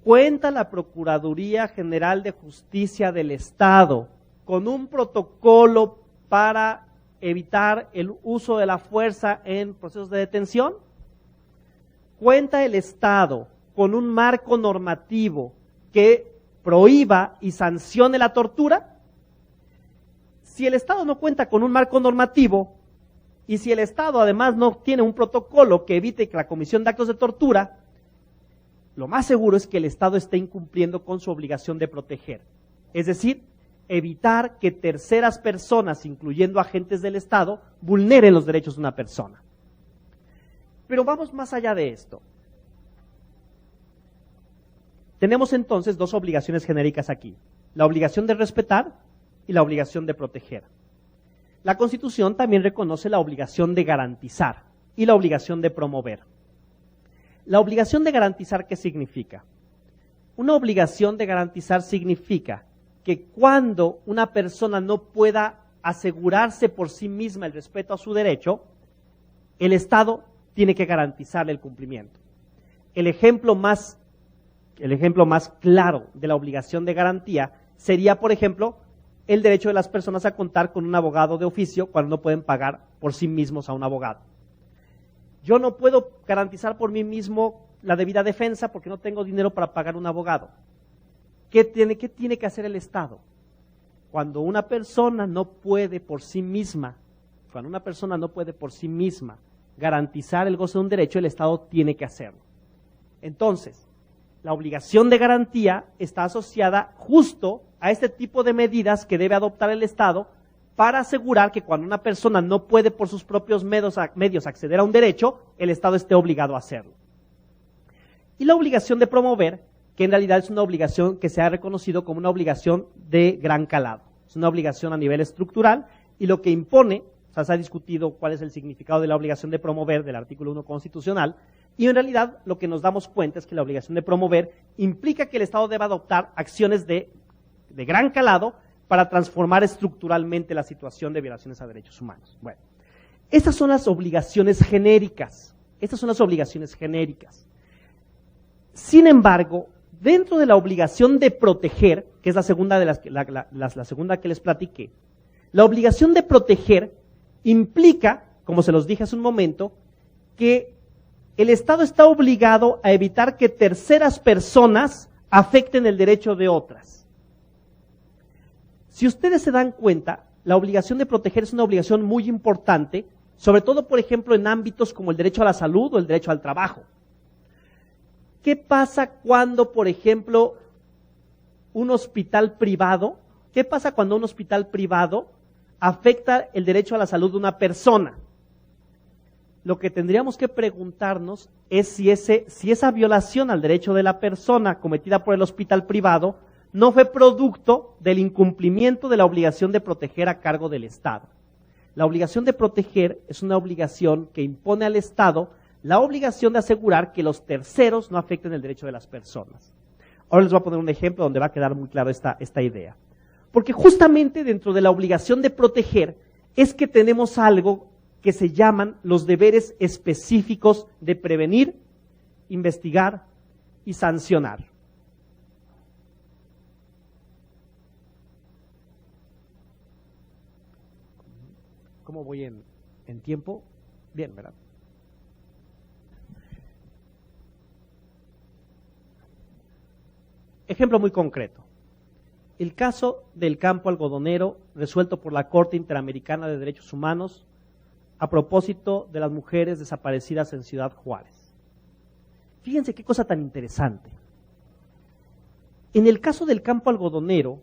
cuenta la Procuraduría General de Justicia del Estado con un protocolo para evitar el uso de la fuerza en procesos de detención. ¿Cuenta el Estado con un marco normativo que prohíba y sancione la tortura? Si el Estado no cuenta con un marco normativo y si el Estado además no tiene un protocolo que evite la comisión de actos de tortura, lo más seguro es que el Estado esté incumpliendo con su obligación de proteger. Es decir, evitar que terceras personas, incluyendo agentes del Estado, vulneren los derechos de una persona. Pero vamos más allá de esto. Tenemos entonces dos obligaciones genéricas aquí: la obligación de respetar y la obligación de proteger. la Constitución también reconoce la obligación de garantizar y la obligación de promover. La obligación de garantizar, ¿qué significa? Una obligación de garantizar significa que cuando una persona no pueda asegurarse por sí misma el respeto a su derecho, el Estado tiene que garantizarle el cumplimiento. El ejemplo más claro de la obligación de garantía sería, por ejemplo, el derecho de las personas a contar con un abogado de oficio cuando no pueden pagar por sí mismos a un abogado. Yo no puedo garantizar por mí mismo la debida defensa porque no tengo dinero para pagar un abogado. ¿Qué tiene que hacer el Estado? Cuando una persona no puede por sí misma garantizar el goce de un derecho, el Estado tiene que hacerlo. Entonces, la obligación de garantía está asociada justo a este tipo de medidas que debe adoptar el Estado para asegurar que cuando una persona no puede por sus propios medios acceder a un derecho, el Estado esté obligado a hacerlo. Y la obligación de promover, que en realidad es una obligación que se ha reconocido como una obligación de gran calado. Es una obligación a nivel estructural y lo que impone, o sea, se ha discutido cuál es el significado de la obligación de promover del artículo 1 constitucional, y en realidad lo que nos damos cuenta es que la obligación de promover implica que el Estado deba adoptar acciones de gran calado para transformar estructuralmente la situación de violaciones a derechos humanos. Bueno, estas son las obligaciones genéricas. Sin embargo, dentro de la obligación de proteger, que es la segunda que les platiqué, la obligación de proteger implica, como se los dije hace un momento, que el Estado está obligado a evitar que terceras personas afecten el derecho de otras. Si ustedes se dan cuenta, la obligación de proteger es una obligación muy importante, sobre todo, por ejemplo, en ámbitos como el derecho a la salud o el derecho al trabajo. ¿Qué pasa cuando, por ejemplo, un hospital privado afecta el derecho a la salud de una persona? Lo que tendríamos que preguntarnos es si esa violación al derecho de la persona cometida por el hospital privado no fue producto del incumplimiento de la obligación de proteger a cargo del Estado. La obligación de proteger es una obligación que impone al Estado la obligación de asegurar que los terceros no afecten el derecho de las personas. Ahora les voy a poner un ejemplo donde va a quedar muy claro esta idea. Porque justamente dentro de la obligación de proteger es que tenemos algo que se llaman los deberes específicos de prevenir, investigar y sancionar. ¿Cómo voy en tiempo? Bien, ¿verdad? Ejemplo muy concreto. El caso del campo algodonero resuelto por la Corte Interamericana de Derechos Humanos a propósito de las mujeres desaparecidas en Ciudad Juárez. Fíjense qué cosa tan interesante. En el caso del campo algodonero,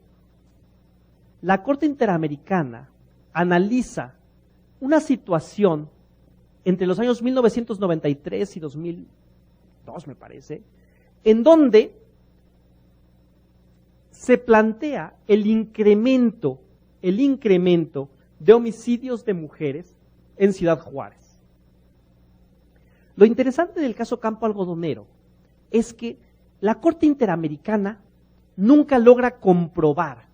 la Corte Interamericana analiza una situación entre los años 1993 y 2002, me parece, en donde se plantea el incremento de homicidios de mujeres en Ciudad Juárez. Lo interesante del caso Campo Algodonero es que la Corte Interamericana nunca logra comprobar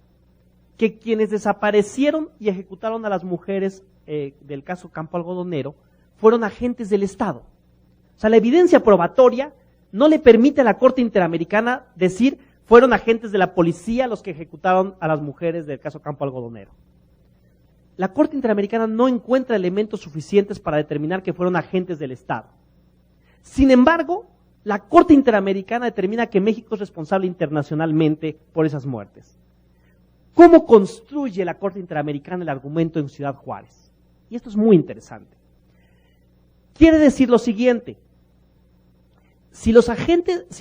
que quienes desaparecieron y ejecutaron a las mujeres del caso Campo Algodonero fueron agentes del Estado. O sea, la evidencia probatoria no le permite a la Corte Interamericana decir fueron agentes de la policía los que ejecutaron a las mujeres del caso Campo Algodonero. La Corte Interamericana no encuentra elementos suficientes para determinar que fueron agentes del Estado. Sin embargo, la Corte Interamericana determina que México es responsable internacionalmente por esas muertes. ¿Cómo construye la Corte Interamericana el argumento en Ciudad Juárez? Y esto es muy interesante. Quiere decir lo siguiente: si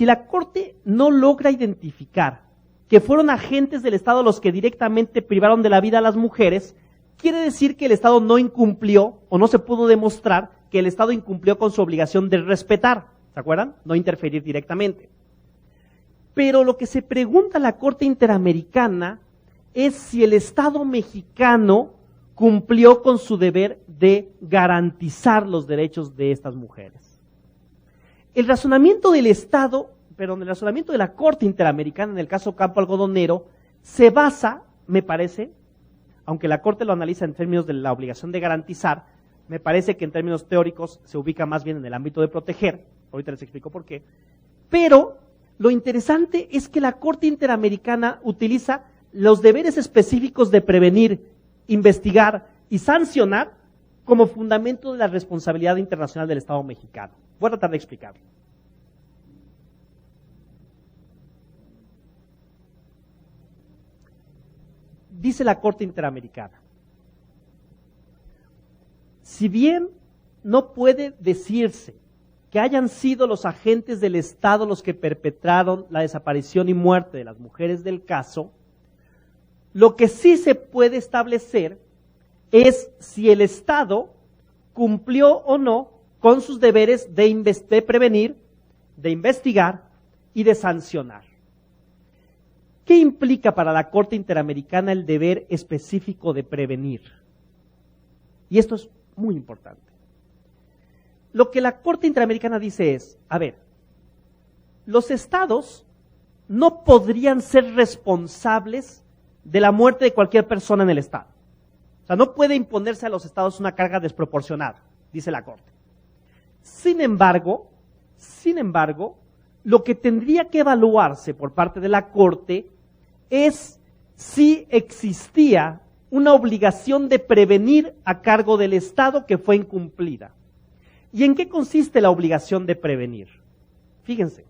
la Corte no logra identificar que fueron agentes del Estado los que directamente privaron de la vida a las mujeres, quiere decir que el Estado no incumplió o no se pudo demostrar que el Estado incumplió con su obligación de respetar, ¿se acuerdan? No interferir directamente. Pero lo que se pregunta a la Corte Interamericana es si el Estado mexicano cumplió con su deber de garantizar los derechos de estas mujeres. El razonamiento del el razonamiento de la Corte Interamericana en el caso Campo Algodonero se basa, me parece, aunque la Corte lo analiza en términos de la obligación de garantizar, me parece que en términos teóricos se ubica más bien en el ámbito de proteger, ahorita les explico por qué, pero lo interesante es que la Corte Interamericana utiliza los deberes específicos de prevenir, investigar y sancionar como fundamento de la responsabilidad internacional del Estado mexicano. Voy a tratar de explicarlo. Dice la Corte Interamericana, si bien no puede decirse que hayan sido los agentes del Estado los que perpetraron la desaparición y muerte de las mujeres del caso, lo que sí se puede establecer es si el Estado cumplió o no con sus deberes de prevenir, de investigar y de sancionar. ¿Qué implica para la Corte Interamericana el deber específico de prevenir? Y esto es muy importante. Lo que la Corte Interamericana dice es, a ver, los estados no podrían ser responsables de la muerte de cualquier persona en el estado. O sea, no puede imponerse a los estados una carga desproporcionada, dice la Corte. Sin embargo, lo que tendría que evaluarse por parte de la Corte es si existía una obligación de prevenir a cargo del Estado que fue incumplida. ¿Y en qué consiste la obligación de prevenir? Fíjense,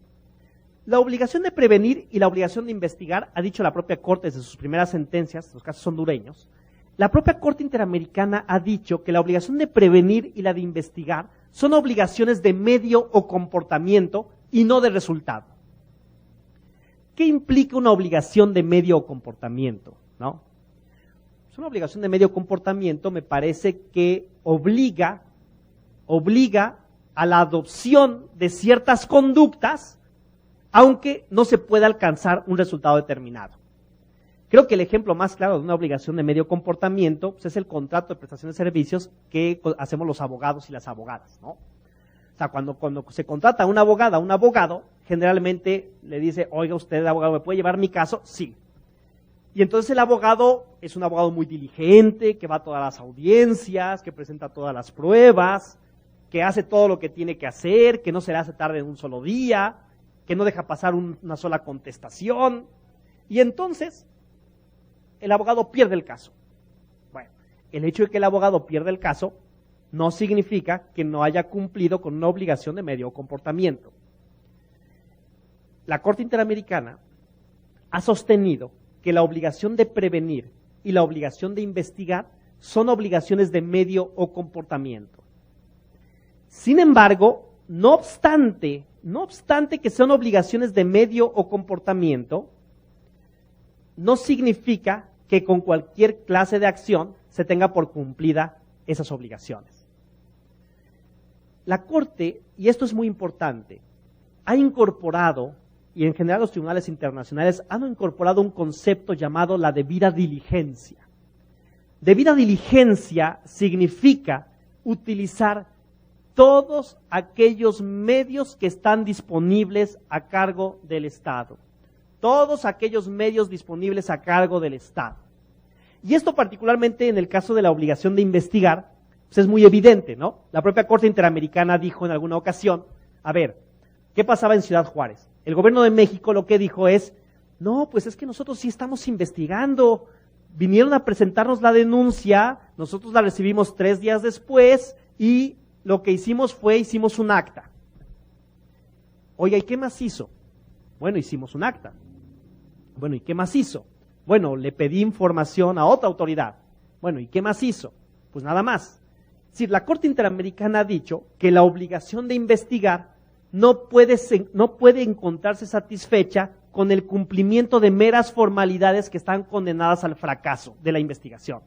la obligación de prevenir y la obligación de investigar, ha dicho la propia Corte desde sus primeras sentencias, los casos hondureños, la propia Corte Interamericana ha dicho que la obligación de prevenir y la de investigar son obligaciones de medio o comportamiento y no de resultado. ¿Qué implica una obligación de medio o comportamiento? ¿No? Es una obligación de medio comportamiento, me parece que obliga a la adopción de ciertas conductas, aunque no se pueda alcanzar un resultado determinado. Creo que el ejemplo más claro de una obligación de medio comportamiento pues, es el contrato de prestación de servicios que hacemos los abogados y las abogadas, ¿no? O sea, cuando se contrata a una abogada, a un abogado, generalmente le dice, oiga usted, abogado, ¿me puede llevar mi caso? Sí. Y entonces el abogado es un abogado muy diligente, que va a todas las audiencias, que presenta todas las pruebas, que hace todo lo que tiene que hacer, que no se le hace tarde en un solo día, que no deja pasar una sola contestación. Y entonces el abogado pierde el caso. Bueno, el hecho de que el abogado pierda el caso no significa que no haya cumplido con una obligación de medio comportamiento. La Corte Interamericana ha sostenido que la obligación de prevenir y la obligación de investigar son obligaciones de medio o comportamiento. Sin embargo, no obstante que sean obligaciones de medio o comportamiento, no significa que con cualquier clase de acción se tenga por cumplida esas obligaciones. La Corte, y esto es muy importante, ha incorporado, y en general los tribunales internacionales han incorporado un concepto llamado la debida diligencia. Debida diligencia significa utilizar todos aquellos medios que están disponibles a cargo del Estado. Todos aquellos medios disponibles a cargo del Estado. Y esto particularmente en el caso de la obligación de investigar, pues es muy evidente, ¿no? La propia Corte Interamericana dijo en alguna ocasión, a ver, ¿qué pasaba en Ciudad Juárez? El gobierno de México lo que dijo es, no, pues es que nosotros sí estamos investigando, vinieron a presentarnos la denuncia, nosotros la recibimos 3 días después y lo que hicimos un acta. Oiga, ¿y qué más hizo? Bueno, hicimos un acta. Bueno, ¿y qué más hizo? Bueno, le pedí información a otra autoridad. Bueno, ¿y qué más hizo? Pues nada más. Es decir, la Corte Interamericana ha dicho que la obligación de investigar no puede encontrarse satisfecha con el cumplimiento de meras formalidades que están condenadas al fracaso de la investigación.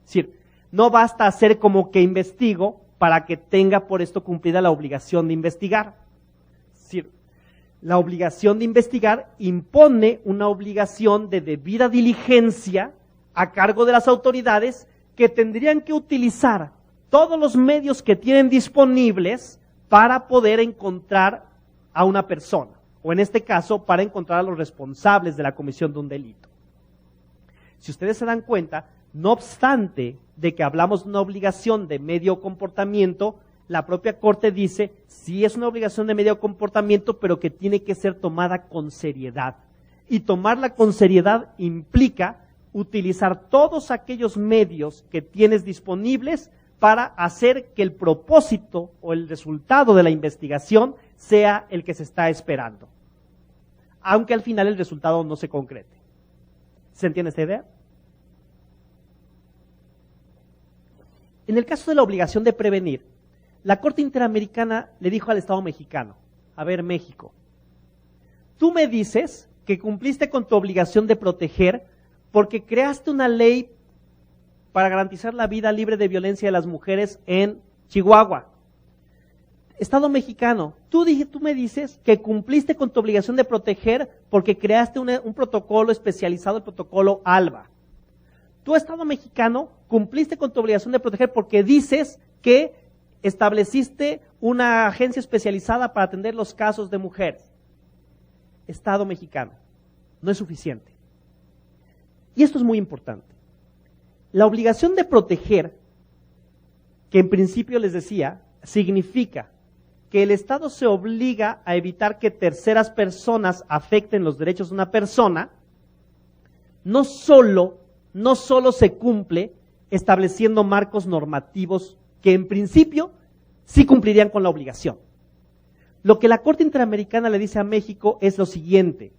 Es decir, no basta hacer como que investigo para que tenga por esto cumplida la obligación de investigar. Es decir, la obligación de investigar impone una obligación de debida diligencia a cargo de las autoridades que tendrían que utilizar todos los medios que tienen disponibles para poder encontrar a una persona, o en este caso, para encontrar a los responsables de la comisión de un delito. Si ustedes se dan cuenta, no obstante de que hablamos de una obligación de medio comportamiento, la propia Corte dice, sí es una obligación de medio comportamiento, pero que tiene que ser tomada con seriedad. Y tomarla con seriedad implica utilizar todos aquellos medios que tienes disponibles para hacer que el propósito o el resultado de la investigación sea el que se está esperando, aunque al final el resultado no se concrete. ¿Se entiende esta idea? En el caso de la obligación de prevenir, la Corte Interamericana le dijo al Estado mexicano, a ver, México, tú me dices que cumpliste con tu obligación de proteger porque creaste una ley para garantizar la vida libre de violencia de las mujeres en Chihuahua. Estado mexicano, tú me dices que cumpliste con tu obligación de proteger porque creaste un protocolo especializado, el protocolo ALBA. Tú, Estado mexicano, cumpliste con tu obligación de proteger porque dices que estableciste una agencia especializada para atender los casos de mujeres. Estado mexicano, no es suficiente. Y esto es muy importante. La obligación de proteger, que en principio les decía, significa que el Estado se obliga a evitar que terceras personas afecten los derechos de una persona, no solo se cumple estableciendo marcos normativos que en principio sí cumplirían con la obligación. Lo que la Corte Interamericana le dice a México es lo siguiente: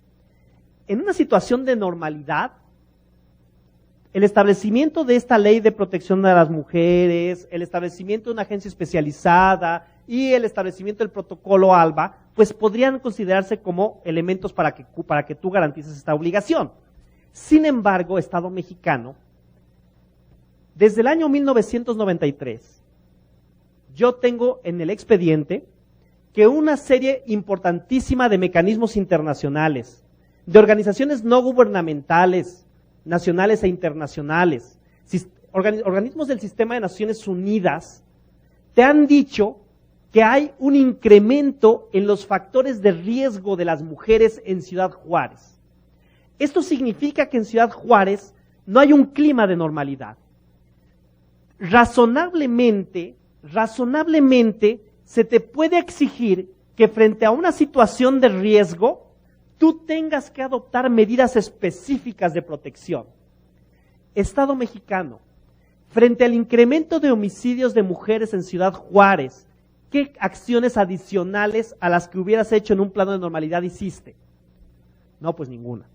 en una situación de normalidad, el establecimiento de esta ley de protección de las mujeres, el establecimiento de una agencia especializada y el establecimiento del protocolo ALBA, pues podrían considerarse como elementos para que tú garantices esta obligación. Sin embargo, Estado mexicano, desde el año 1993, yo tengo en el expediente que una serie importantísima de mecanismos internacionales, de organizaciones no gubernamentales, nacionales e internacionales, organismos del sistema de Naciones Unidas, te han dicho que hay un incremento en los factores de riesgo de las mujeres en Ciudad Juárez. Esto significa que en Ciudad Juárez no hay un clima de normalidad. Razonablemente, se te puede exigir que frente a una situación de riesgo, tú tengas que adoptar medidas específicas de protección. Estado mexicano, frente al incremento de homicidios de mujeres en Ciudad Juárez, ¿qué acciones adicionales a las que hubieras hecho en un plano de normalidad hiciste? No, pues ninguna.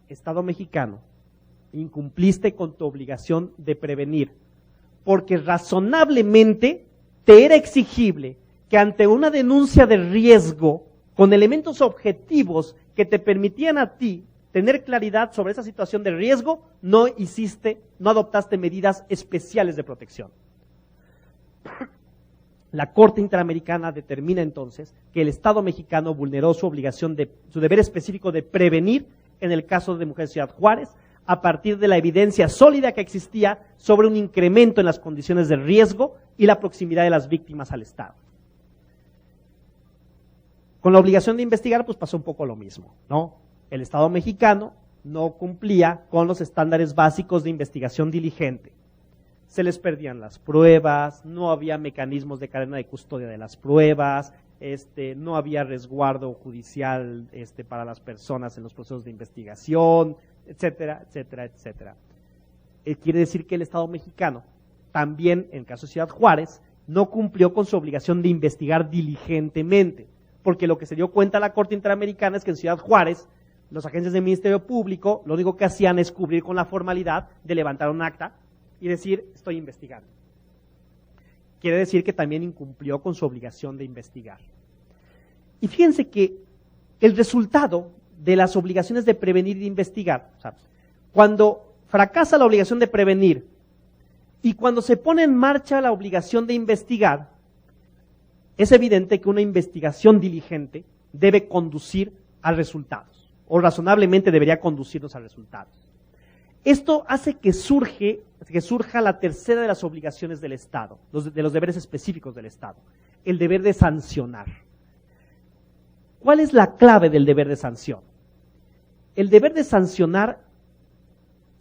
Estado mexicano, incumpliste con tu obligación de prevenir, porque razonablemente te era exigible que ante una denuncia de riesgo, con elementos objetivos que te permitían a ti tener claridad sobre esa situación de riesgo, no adoptaste medidas especiales de protección. La Corte Interamericana determina entonces que el Estado mexicano vulneró su deber específico de prevenir en el caso de Mujeres Ciudad Juárez, a partir de la evidencia sólida que existía sobre un incremento en las condiciones de riesgo y la proximidad de las víctimas al Estado. Con la obligación de investigar, pues pasó un poco lo mismo, ¿no? El Estado mexicano no cumplía con los estándares básicos de investigación diligente. Se les perdían las pruebas, no había mecanismos de cadena de custodia de las pruebas, no había resguardo judicial para las personas en los procesos de investigación, etcétera, etcétera, etcétera. Quiere decir que el Estado mexicano, también en el caso de Ciudad Juárez, no cumplió con su obligación de investigar diligentemente, porque lo que se dio cuenta la Corte Interamericana es que en Ciudad Juárez, las agencias del Ministerio Público, lo único que hacían es cubrir con la formalidad de levantar un acta y decir, estoy investigando. Quiere decir que también incumplió con su obligación de investigar. Y fíjense que el resultado de las obligaciones de prevenir y de investigar, o sea, cuando fracasa la obligación de prevenir y cuando se pone en marcha la obligación de investigar, es evidente que una investigación diligente debe conducir a resultados, o razonablemente debería conducirnos a resultados. Esto hace que surja la tercera de las obligaciones del Estado, de los deberes específicos del Estado, el deber de sancionar. ¿Cuál es la clave del deber de sanción? El deber de sancionar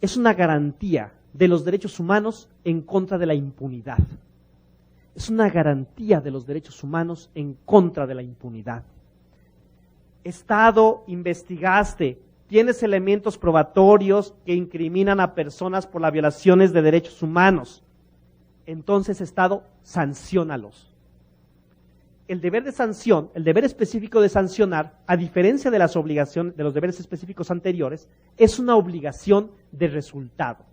es una garantía de los derechos humanos en contra de la impunidad. Es una garantía de los derechos humanos en contra de la impunidad. Estado, investigaste, tienes elementos probatorios que incriminan a personas por las violaciones de derechos humanos. Entonces, Estado, sanciónalos. El deber de sanción, el deber específico de sancionar, a diferencia de las obligaciones, de los deberes específicos anteriores, es una obligación de resultado.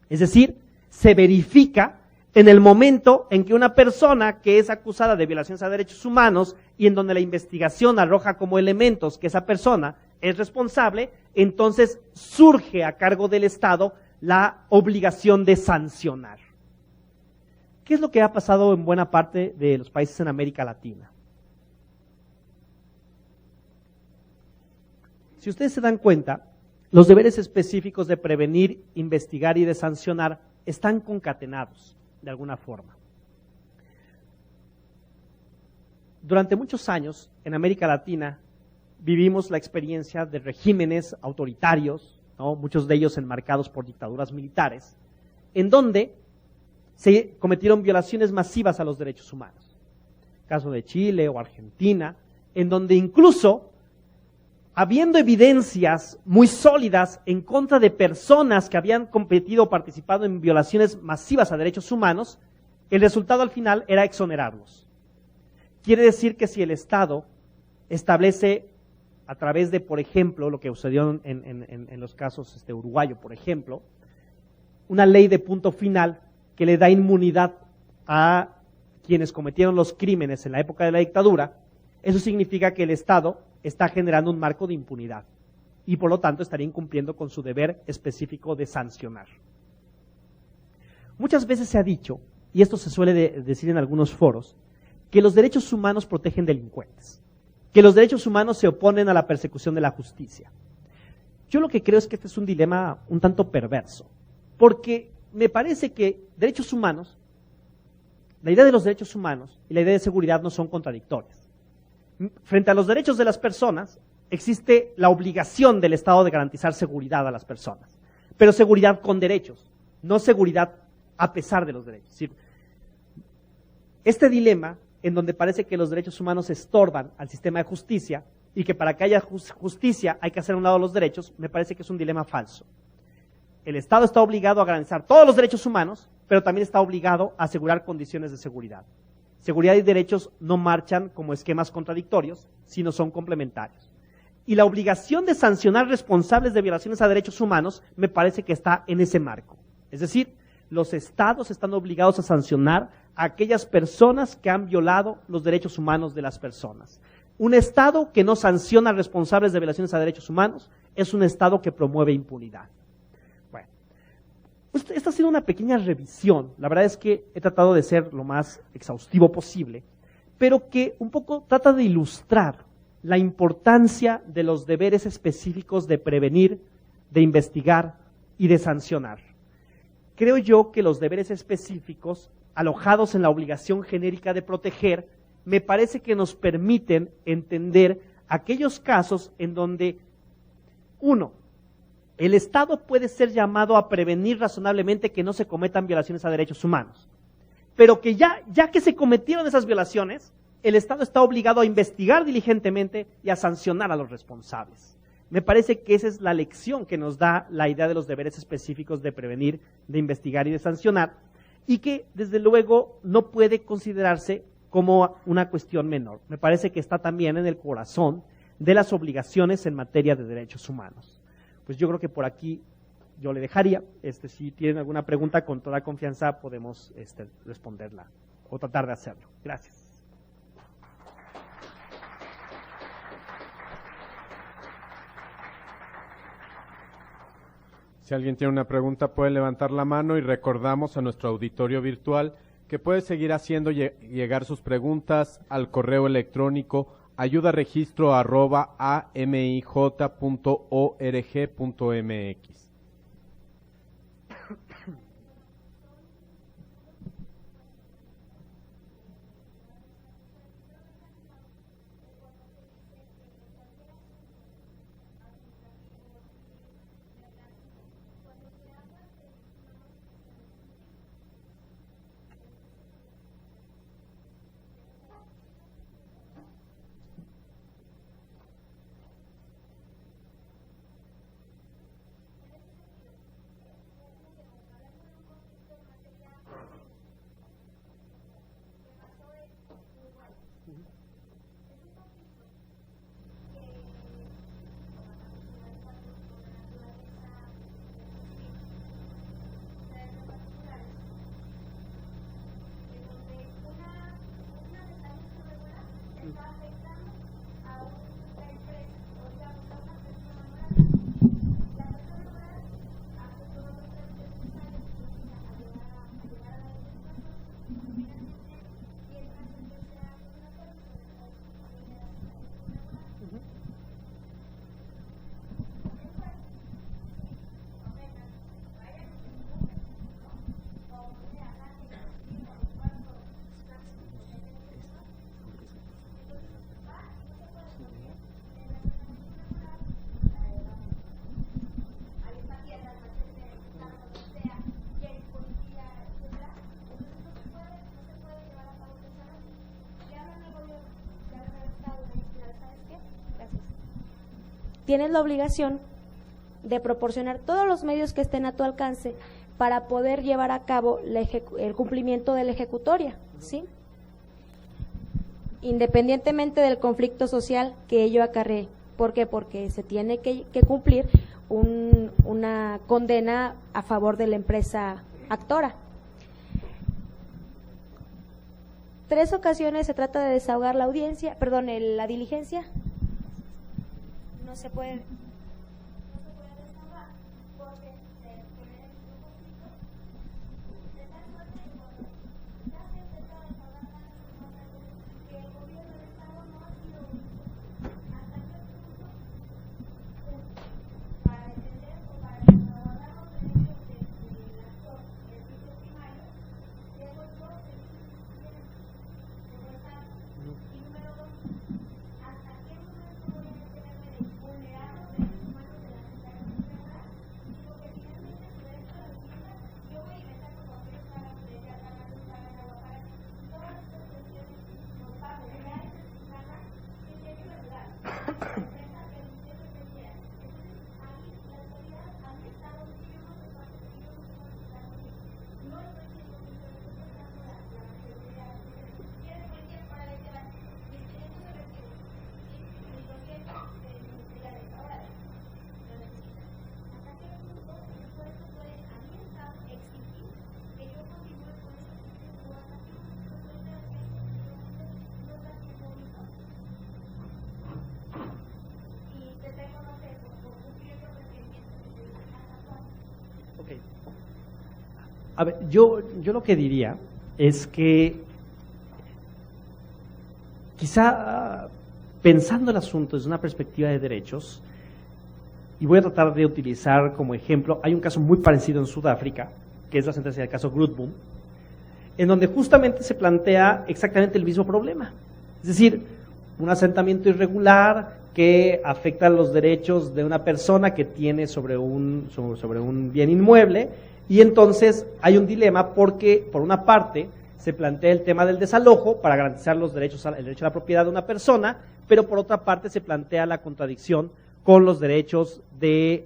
Es decir, se verifica en el momento en que una persona que es acusada de violaciones a derechos humanos y en donde la investigación arroja como elementos que esa persona es responsable, entonces surge a cargo del Estado la obligación de sancionar. ¿Qué es lo que ha pasado en buena parte de los países en América Latina? Si ustedes se dan cuenta, los deberes específicos de prevenir, investigar y de sancionar están concatenados de alguna forma. Durante muchos años en América Latina vivimos la experiencia de regímenes autoritarios, ¿no? Muchos de ellos enmarcados por dictaduras militares, en donde se cometieron violaciones masivas a los derechos humanos. Caso de Chile o Argentina, en donde incluso, habiendo evidencias muy sólidas en contra de personas que habían competido o participado en violaciones masivas a derechos humanos, el resultado al final era exonerarlos. Quiere decir que si el Estado establece a través de, por ejemplo, lo que sucedió en los casos uruguayo, por ejemplo, una ley de punto final que le da inmunidad a quienes cometieron los crímenes en la época de la dictadura, eso significa que el Estado está generando un marco de impunidad y por lo tanto estaría incumpliendo con su deber específico de sancionar. Muchas veces se ha dicho, y esto se suele decir en algunos foros, que los derechos humanos protegen delincuentes, que los derechos humanos se oponen a la persecución de la justicia. Yo lo que creo es que este es un dilema un tanto perverso, porque me parece que derechos humanos, la idea de los derechos humanos y la idea de seguridad no son contradictorias. Frente a los derechos de las personas, existe la obligación del Estado de garantizar seguridad a las personas, pero seguridad con derechos, no seguridad a pesar de los derechos. Es decir, este dilema, en donde parece que los derechos humanos estorban al sistema de justicia y que para que haya justicia hay que hacer a un lado los derechos, me parece que es un dilema falso. El Estado está obligado a garantizar todos los derechos humanos, pero también está obligado a asegurar condiciones de seguridad. Seguridad y derechos no marchan como esquemas contradictorios, sino son complementarios. Y la obligación de sancionar responsables de violaciones a derechos humanos me parece que está en ese marco. Es decir, los estados están obligados a sancionar a aquellas personas que han violado los derechos humanos de las personas. Un estado que no sanciona a responsables de violaciones a derechos humanos es un estado que promueve impunidad. Bueno, esta ha sido una pequeña revisión. La verdad es que he tratado de ser lo más exhaustivo posible, pero que un poco trata de ilustrar la importancia de los deberes específicos de prevenir, de investigar y de sancionar. Creo yo que los deberes específicos, alojados en la obligación genérica de proteger, me parece que nos permiten entender aquellos casos en donde, uno, el Estado puede ser llamado a prevenir razonablemente que no se cometan violaciones a derechos humanos, pero que ya que se cometieron esas violaciones, el Estado está obligado a investigar diligentemente y a sancionar a los responsables. Me parece que esa es la lección que nos da la idea de los deberes específicos de prevenir, de investigar y de sancionar, y que desde luego no puede considerarse como una cuestión menor. Me parece que está también en el corazón de las obligaciones en materia de derechos humanos. Pues yo creo que por aquí yo le dejaría. Si tienen alguna pregunta, con toda confianza podemos responderla o tratar de hacerlo. Gracias. Si alguien tiene una pregunta puede levantar la mano y recordamos a nuestro auditorio virtual que puede seguir haciendo llegar sus preguntas al correo electrónico ayudaregistro@amij.org.mx. tienes la obligación de proporcionar todos los medios que estén a tu alcance para poder llevar a cabo el cumplimiento de la ejecutoria, ¿sí? Independientemente del conflicto social que ello acarree. ¿Por qué? Porque se tiene que cumplir una condena a favor de la empresa actora. 3 ocasiones se trata de desahogar la audiencia, perdón, la diligencia. No se puede desahogar porque se genera un conflicto. De tal suerte que cuando ya se intenta desahogar que el gobierno del Estado no ha sido hasta qué punto para defender o para salvaguardar los derechos del actor, del sitio primario, debo yo y número 2, ¿hasta qué momento voy a detenerme de vulnerar los derechos humanos de la gente laboral? Digo que finalmente su derecho a la vivienda, yo voy a inventar como aquellos que hagan de ya hagan un plan de agua para todas estas cuestiones nos pagan ya especificadas que se debe ayudar. Empresa que el municipio se quiera. Entonces, aquí la autoridad han estado diciendo de parte de ellos no estoy siendo estoy dando la mayoría quiere cualquier para la que va y el derecho se requiere y lo que ministeriales ahora lo necesitan. ¿Hasta qué punto el puesto puede a mi Estado exigir que yo continúe con esta situación o hasta qué punto se puede hacer que no está haciendo público? Y te tengo, no sé, por cumplir los requerimientos que te dicen hasta cuándo. Ok. A ver, yo lo que diría es que quizá pensando el asunto desde una perspectiva de derechos, y voy a tratar de utilizar como ejemplo, hay un caso muy parecido en Sudáfrica, que es la sentencia del caso Grootboom, en donde justamente se plantea exactamente el mismo problema. Es decir, un asentamiento irregular que afecta los derechos de una persona que tiene sobre un bien inmueble, y entonces hay un dilema porque, por una parte, se plantea el tema del desalojo para garantizar los derechos, el derecho a la propiedad de una persona, pero por otra parte se plantea la contradicción con los derechos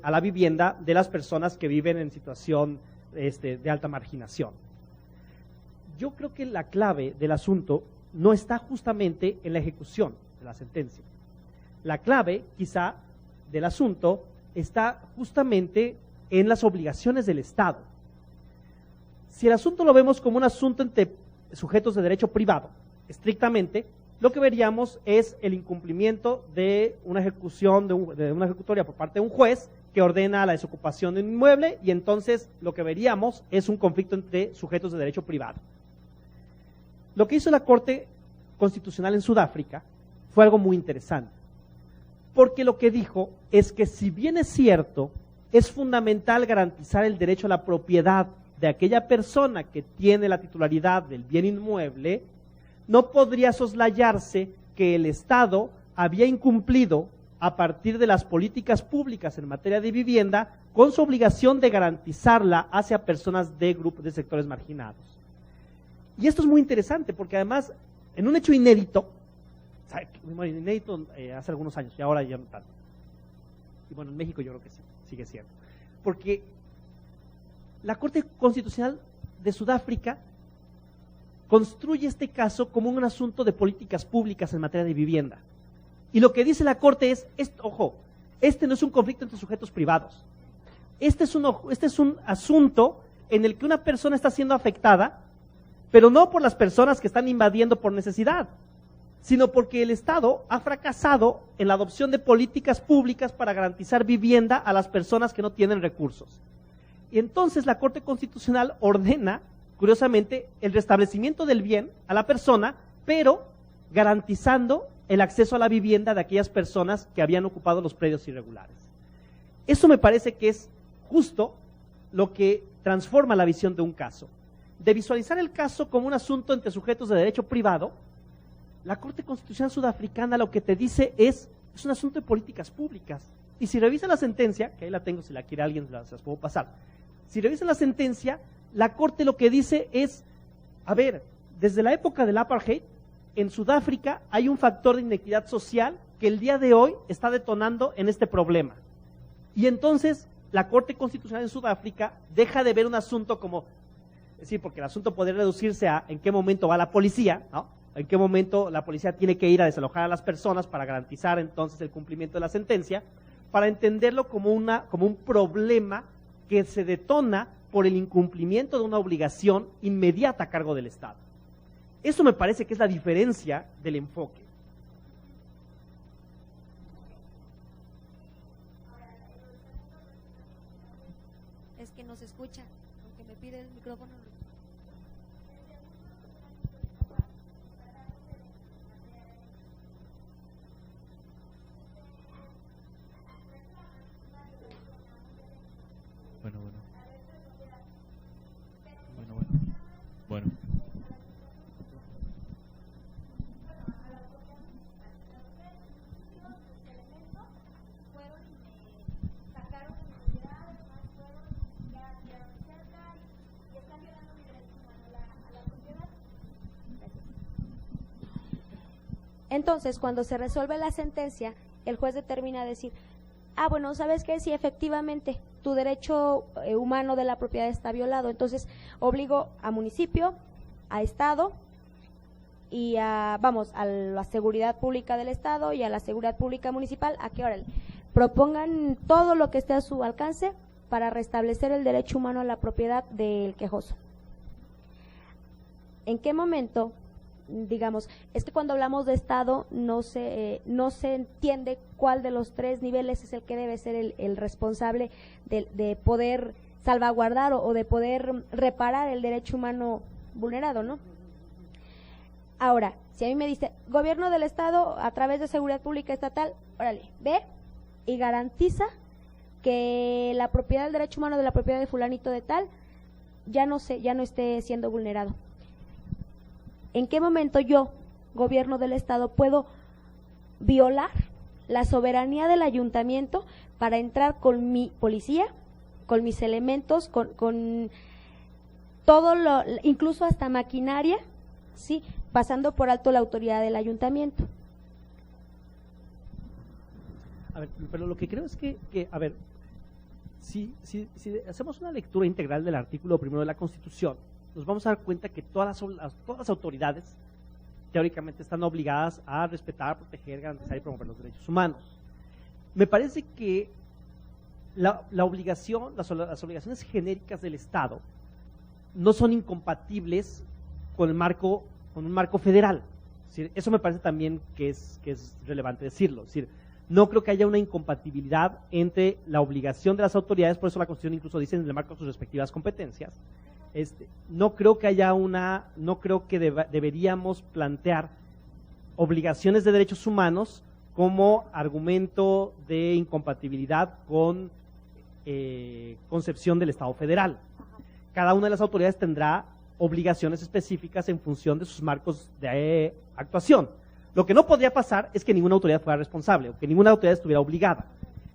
a la vivienda de las personas que viven en situación de alta marginación. Yo creo que la clave del asunto no está justamente en la ejecución de la sentencia. La clave, quizá, del asunto está justamente en las obligaciones del Estado. Si el asunto lo vemos como un asunto entre sujetos de derecho privado, estrictamente, lo que veríamos es el incumplimiento de una ejecución, de una ejecutoria por parte de un juez que ordena la desocupación de un inmueble, y entonces lo que veríamos es un conflicto entre sujetos de derecho privado. Lo que hizo la Corte Constitucional en Sudáfrica fue algo muy interesante, porque lo que dijo es que si bien es cierto, es fundamental garantizar el derecho a la propiedad de aquella persona que tiene la titularidad del bien inmueble, no podría soslayarse que el Estado había incumplido a partir de las políticas públicas en materia de vivienda con su obligación de garantizarla hacia personas de grupos de sectores marginados. Y esto es muy interesante porque además, en un hecho inédito hace algunos años y ahora ya no tanto, y bueno, en México yo creo que sí, sigue siendo, porque la Corte Constitucional de Sudáfrica construye este caso como un asunto de políticas públicas en materia de vivienda. Y lo que dice la Corte es, ojo, este no es un conflicto entre sujetos privados. Este es un asunto en el que una persona está siendo afectada, pero no por las personas que están invadiendo por necesidad, sino porque el Estado ha fracasado en la adopción de políticas públicas para garantizar vivienda a las personas que no tienen recursos. Y entonces la Corte Constitucional ordena, curiosamente, el restablecimiento del bien a la persona, pero garantizando el acceso a la vivienda de aquellas personas que habían ocupado los predios irregulares. Eso me parece que es justo lo que transforma la visión de un caso. De visualizar el caso como un asunto entre sujetos de derecho privado, la Corte Constitucional Sudafricana lo que te dice es un asunto de políticas públicas. Y si revisa la sentencia, que ahí la tengo, si la quiere alguien se las puedo pasar. Si revisan la sentencia, la Corte lo que dice es, a ver, desde la época del apartheid, en Sudáfrica hay un factor de inequidad social que el día de hoy está detonando en este problema. Y entonces la Corte Constitucional de Sudáfrica deja de ver un asunto como, es decir, porque el asunto podría reducirse a en qué momento va la policía, ¿no? En qué momento la policía tiene que ir a desalojar a las personas para garantizar entonces el cumplimiento de la sentencia, para entenderlo como un problema que se detona por el incumplimiento de una obligación inmediata a cargo del Estado. Eso me parece que es la diferencia del enfoque. Es que no se escucha, aunque me pide el micrófono. Bueno. Entonces, cuando se resuelve la sentencia, el juez determina decir, bueno, ¿sabes qué? Sí, efectivamente, tu derecho humano de la propiedad está violado. Entonces, obligo a municipio, a Estado y a la seguridad pública del Estado y a la seguridad pública municipal a que ahora propongan todo lo que esté a su alcance para restablecer el derecho humano a la propiedad del quejoso. ¿En qué momento? Digamos, es que cuando hablamos de Estado no se entiende cuál de los tres niveles es el que debe ser el responsable de poder salvaguardar o de poder reparar el derecho humano vulnerado, ¿no? Ahora, si a mí me dice, gobierno del Estado a través de seguridad pública estatal, órale, ve y garantiza que la propiedad del derecho humano de la propiedad de fulanito de tal ya no esté siendo vulnerado. ¿En qué momento yo, gobierno del Estado, puedo violar la soberanía del ayuntamiento para entrar con mi policía, con mis elementos, con todo incluso hasta maquinaria, sí, pasando por alto la autoridad del ayuntamiento? A ver, pero lo que creo es que a ver, si hacemos una lectura integral del artículo 1 de la Constitución, nos vamos a dar cuenta que todas las autoridades teóricamente están obligadas a respetar, proteger, garantizar y promover los derechos humanos. Me parece que las obligaciones genéricas del Estado no son incompatibles con un marco federal. Es decir, eso me parece también que es relevante decirlo. Es decir, no creo que haya una incompatibilidad entre la obligación de las autoridades, por eso la Constitución incluso dice en el marco de sus respectivas competencias. No creo que deberíamos plantear obligaciones de derechos humanos como argumento de incompatibilidad con concepción del Estado federal. Cada una de las autoridades tendrá obligaciones específicas en función de sus marcos de actuación. Lo que no podría pasar es que ninguna autoridad fuera responsable o que ninguna autoridad estuviera obligada.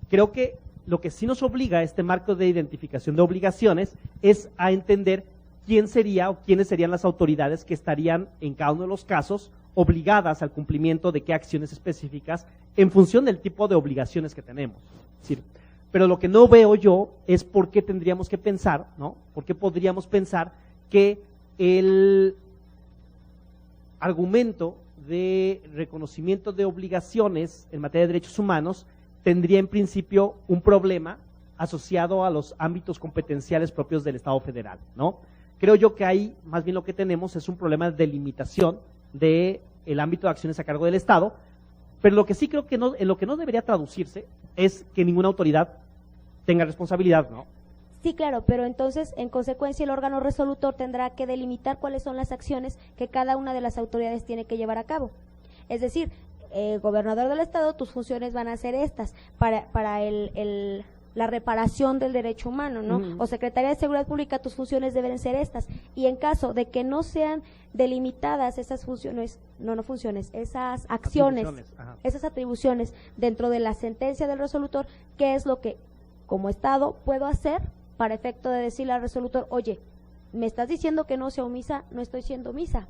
Creo que lo que sí nos obliga a este marco de identificación de obligaciones es a entender quién sería o quiénes serían las autoridades que estarían en cada uno de los casos obligadas al cumplimiento de qué acciones específicas en función del tipo de obligaciones que tenemos. Es decir, pero lo que no veo yo es por qué tendríamos que pensar, ¿no? ¿Por qué podríamos pensar que el argumento de reconocimiento de obligaciones en materia de derechos humanos tendría en principio un problema asociado a los ámbitos competenciales propios del Estado federal, ¿no? Creo yo que ahí más bien lo que tenemos es un problema de limitación del ámbito de acciones a cargo del Estado, pero lo que sí creo que en lo que no debería traducirse es que ninguna autoridad tenga responsabilidad, ¿no? Sí, claro, pero entonces, en consecuencia, el órgano resolutor tendrá que delimitar cuáles son las acciones que cada una de las autoridades tiene que llevar a cabo. Es decir, gobernador del Estado, tus funciones van a ser estas, para la reparación del derecho humano, ¿no? O Secretaría de Seguridad Pública, tus funciones deben ser estas. Y en caso de que no sean delimitadas esas funciones, esas acciones, esas atribuciones dentro de la sentencia del resolutor, ¿qué es lo que como Estado puedo hacer para efecto de decirle al resolutor, oye, me estás diciendo que no sea omisa, no estoy siendo omisa,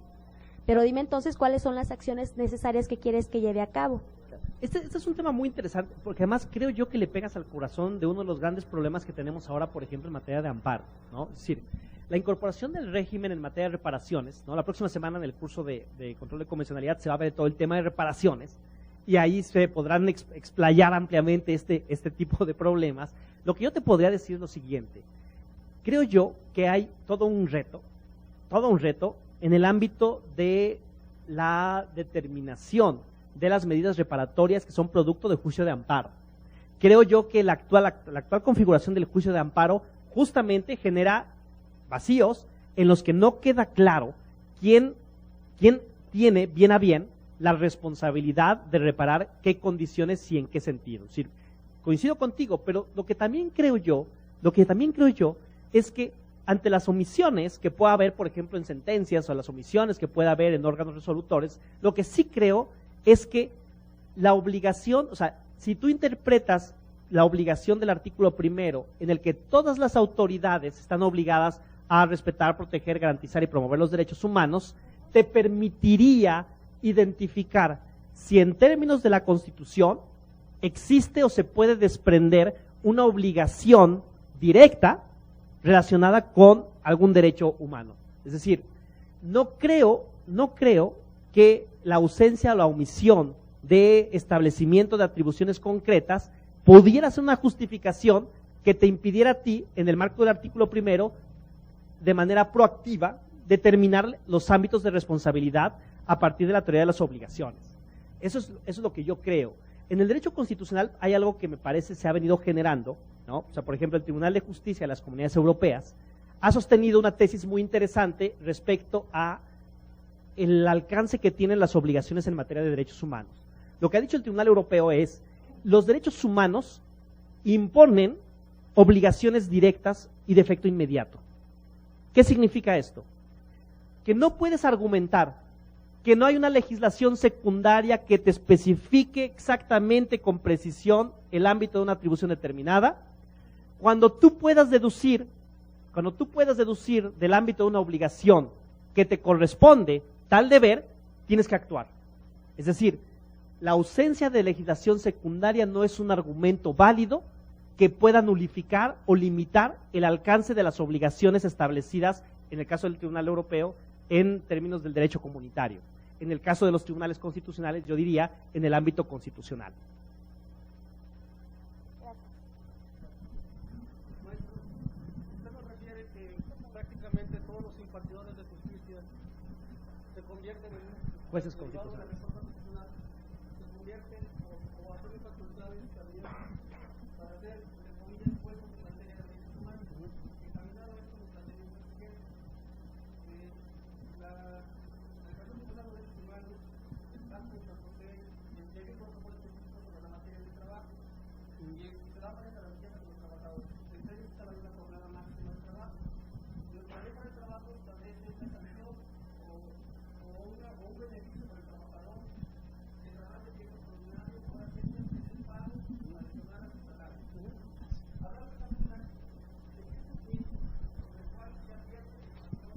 pero dime entonces cuáles son las acciones necesarias que quieres que lleve a cabo? Este es un tema muy interesante, porque además creo yo que le pegas al corazón de uno de los grandes problemas que tenemos ahora, por ejemplo, en materia de amparo, ¿no? Es decir, la incorporación del régimen en materia de reparaciones, ¿no? La próxima semana en el curso de control de convencionalidad se va a ver todo el tema de reparaciones, y ahí se podrán explayar ampliamente este tipo de problemas. Lo que yo te podría decir es lo siguiente: creo yo que hay todo un reto en el ámbito de la determinación de las medidas reparatorias que son producto de juicio de amparo. Creo yo que la actual configuración del juicio de amparo justamente genera vacíos en los que no queda claro quién tiene bien a bien la responsabilidad de reparar qué condiciones y en qué sentido. Es decir, coincido contigo, pero lo que también creo yo es que ante las omisiones que pueda haber, por ejemplo, en sentencias, o las omisiones que pueda haber en órganos resolutores, lo que sí creo es que la obligación, o sea, si tú interpretas la obligación del artículo primero, en el que todas las autoridades están obligadas a respetar, proteger, garantizar y promover los derechos humanos, te permitiría identificar si en términos de la Constitución existe o se puede desprender una obligación directa relacionada con algún derecho humano. Es decir, no creo que la ausencia o la omisión de establecimiento de atribuciones concretas pudiera ser una justificación que te impidiera a ti, en el marco del artículo primero, de manera proactiva, determinar los ámbitos de responsabilidad a partir de la teoría de las obligaciones. Eso es lo que yo creo. En el derecho constitucional hay algo que me parece se ha venido generando, ¿no? O sea, por ejemplo, el Tribunal de Justicia de las Comunidades Europeas ha sostenido una tesis muy interesante respecto a el alcance que tienen las obligaciones en materia de derechos humanos. Lo que ha dicho el Tribunal Europeo es: los derechos humanos imponen obligaciones directas y de efecto inmediato. ¿Qué significa esto? Que no puedes argumentar que no hay una legislación secundaria que te especifique exactamente con precisión el ámbito de una atribución determinada, cuando tú puedas deducir del ámbito de una obligación que te corresponde tal deber, tienes que actuar. Es decir, la ausencia de legislación secundaria no es un argumento válido que pueda nulificar o limitar el alcance de las obligaciones establecidas, en el caso del Tribunal Europeo, en términos del derecho comunitario. En el caso de los tribunales constitucionales, yo diría en el ámbito constitucional. Maestro, usted nos refiere que prácticamente todos los impartidores de justicia se convierten en Jueces derivados de la constitucionales. reforma constitucional, se convierten o asumen facultades también para ser, entre comillas, jueces en materia de derechos humanos. Encaminado a esto, me plantearía lo siguiente: la Declaración Universal de Derechos Humanos está junto a protege en serio el protocolo específico sobre la materia del trabajo, y se da para garantías a los trabajadores. Entre ellos está la de una jornada máxima de trabajo. Nuestra ley para el trabajo establece una sanción o un beneficio para el trabajador que trabaje en tiempo extraordinario, horas extras, sin pago, adicional a su salario. Habrá que calcular de qué sentido, sobre el cual se advierte que la sanción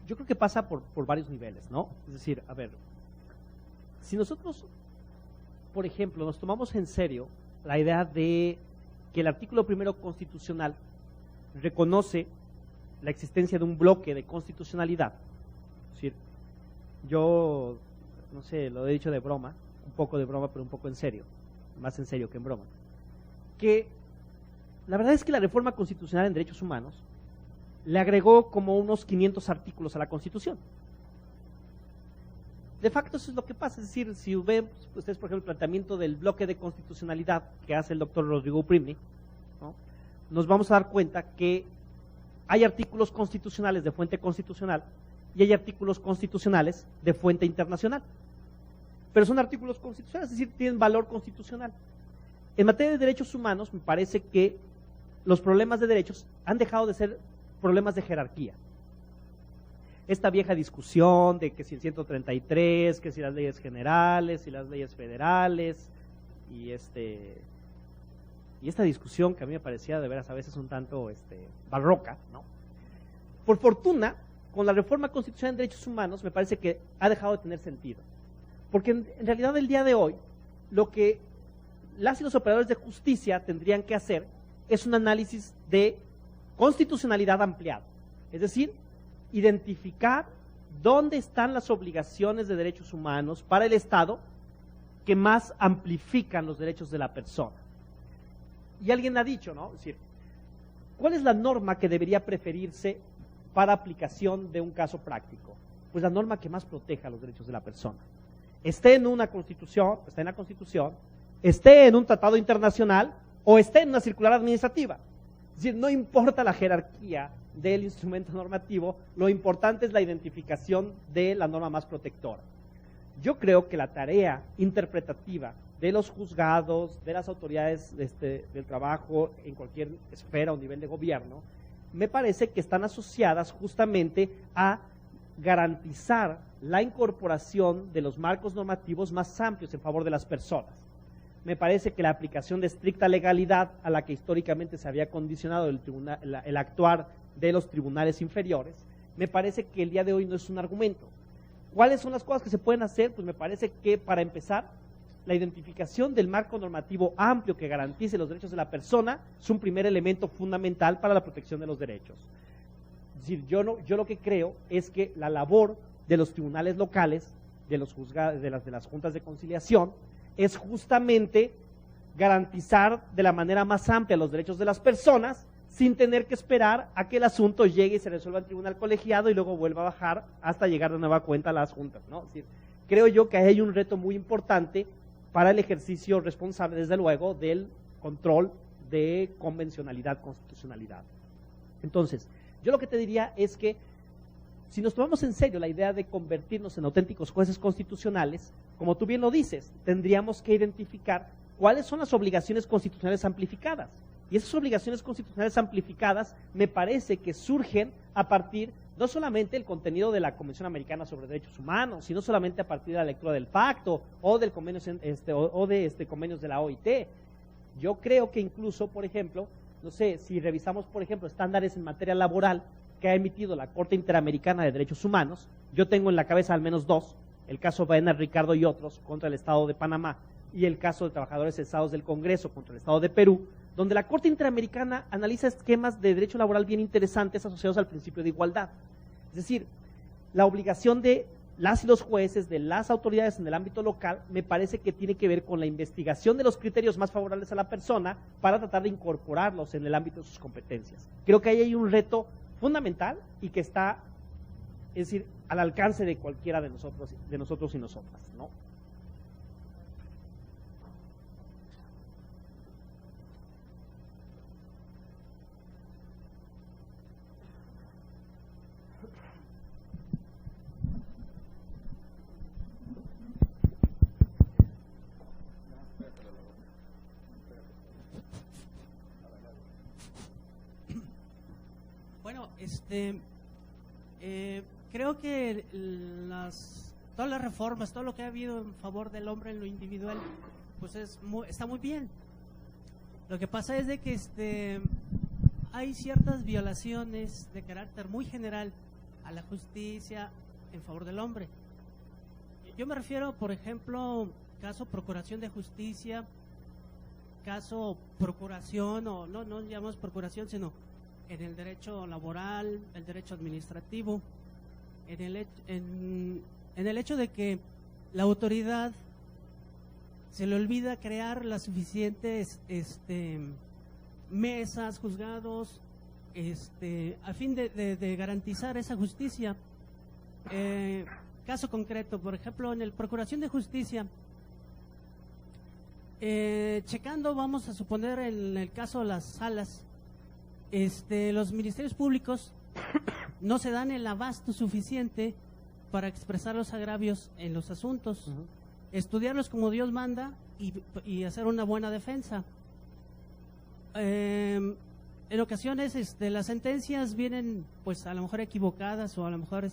Yo creo que pasa por varios niveles, ¿no? Es decir, a ver, si nosotros, por ejemplo, nos tomamos en serio la idea de que el artículo primero constitucional reconoce la existencia de un bloque de constitucionalidad, es decir, yo, no sé, lo he dicho de broma, un poco de broma, pero un poco en serio, más en serio que en broma, que la verdad es que la reforma constitucional en derechos humanos le agregó como unos 500 artículos a la Constitución. De facto eso es lo que pasa, es decir, si ven ustedes, por ejemplo, el planteamiento del bloque de constitucionalidad que hace el doctor Rodrigo Primni, ¿no?, nos vamos a dar cuenta que hay artículos constitucionales de fuente constitucional y hay artículos constitucionales de fuente internacional. pero son artículos constitucionales, es decir, tienen valor constitucional. En materia de derechos humanos, me parece que los problemas de derechos han dejado de ser problemas de jerarquía. Esta vieja discusión de que si el 133, que si las leyes generales, si las leyes federales, y esta discusión que a mí me parecía de veras a veces un tanto barroca, ¿no? Por fortuna, con la reforma constitucional de derechos humanos, me parece que ha dejado de tener sentido. Porque en realidad el día de hoy, lo que las y los operadores de justicia tendrían que hacer es un análisis de constitucionalidad ampliado. Es decir, identificar dónde están las obligaciones de derechos humanos para el Estado que más amplifican los derechos de la persona. Y alguien ha dicho, ¿no? Es decir, ¿cuál es la norma que debería preferirse para aplicación de un caso práctico? Pues la norma que más proteja los derechos de la persona. Esté en una constitución, esté en la constitución, esté en un tratado internacional o esté en una circular administrativa. Es decir, no importa la jerarquía del instrumento normativo, lo importante es la identificación de la norma más protectora. Yo creo que la tarea interpretativa de los juzgados, de las autoridades del trabajo en cualquier esfera o nivel de gobierno, me parece que están asociadas justamente a garantizar la incorporación de los marcos normativos más amplios en favor de las personas. Me parece que la aplicación de estricta legalidad a la que históricamente se había condicionado el actuar de los tribunales inferiores, me parece que el día de hoy no es un argumento. ¿Cuáles son las cosas que se pueden hacer? Pues me parece que, para empezar, la identificación del marco normativo amplio que garantice los derechos de la persona es un primer elemento fundamental para la protección de los derechos. Es decir, yo lo que creo es que la labor de los tribunales locales, de los juzgados, de las juntas de conciliación, es justamente garantizar de la manera más amplia los derechos de las personas sin tener que esperar a que el asunto llegue y se resuelva en tribunal colegiado y luego vuelva a bajar hasta llegar de nueva cuenta a las juntas, ¿no? Es decir, creo yo que hay un reto muy importante para el ejercicio responsable, desde luego, del control de convencionalidad, constitucionalidad. Entonces, yo lo que te diría es que si nos tomamos en serio la idea de convertirnos en auténticos jueces constitucionales, como tú bien lo dices, tendríamos que identificar cuáles son las obligaciones constitucionales amplificadas. Y esas obligaciones constitucionales amplificadas me parece que surgen a partir no solamente del contenido de la Convención Americana sobre Derechos Humanos, sino solamente a partir de la lectura del pacto o del convenio, de convenios de la OIT. Yo creo que incluso, por ejemplo, no sé, si revisamos, por ejemplo, estándares en materia laboral que ha emitido la Corte Interamericana de Derechos Humanos, yo tengo en la cabeza al menos dos: el caso Baena, Ricardo y otros contra el Estado de Panamá, y el caso de trabajadores cesados del Congreso contra el Estado de Perú, donde la Corte Interamericana analiza esquemas de derecho laboral bien interesantes asociados al principio de igualdad. Es decir, la obligación de las y los jueces, de las autoridades en el ámbito local, me parece que tiene que ver con la investigación de los criterios más favorables a la persona para tratar de incorporarlos en el ámbito de sus competencias. Creo que ahí hay un reto fundamental y que está, es decir, al alcance de cualquiera de nosotros y nosotras, ¿no? Bueno, creo que todas las reformas, todo lo que ha habido en favor del hombre en lo individual, pues está muy bien. Lo que pasa es de que hay ciertas violaciones de carácter muy general a la justicia en favor del hombre. Yo me refiero, por ejemplo, caso procuración de justicia, caso procuración, o no llamamos procuración, sino en el derecho laboral, el derecho administrativo, en el hecho de que la autoridad se le olvida crear las suficientes mesas, juzgados, a fin de garantizar esa justicia. Caso concreto, por ejemplo, en el procuración de justicia, checando, vamos a suponer en el caso de las salas, los ministerios públicos no se dan el abasto suficiente para expresar los agravios en los asuntos. estudiarlos como Dios manda y hacer una buena defensa. En ocasiones las sentencias vienen pues a lo mejor equivocadas o a lo mejor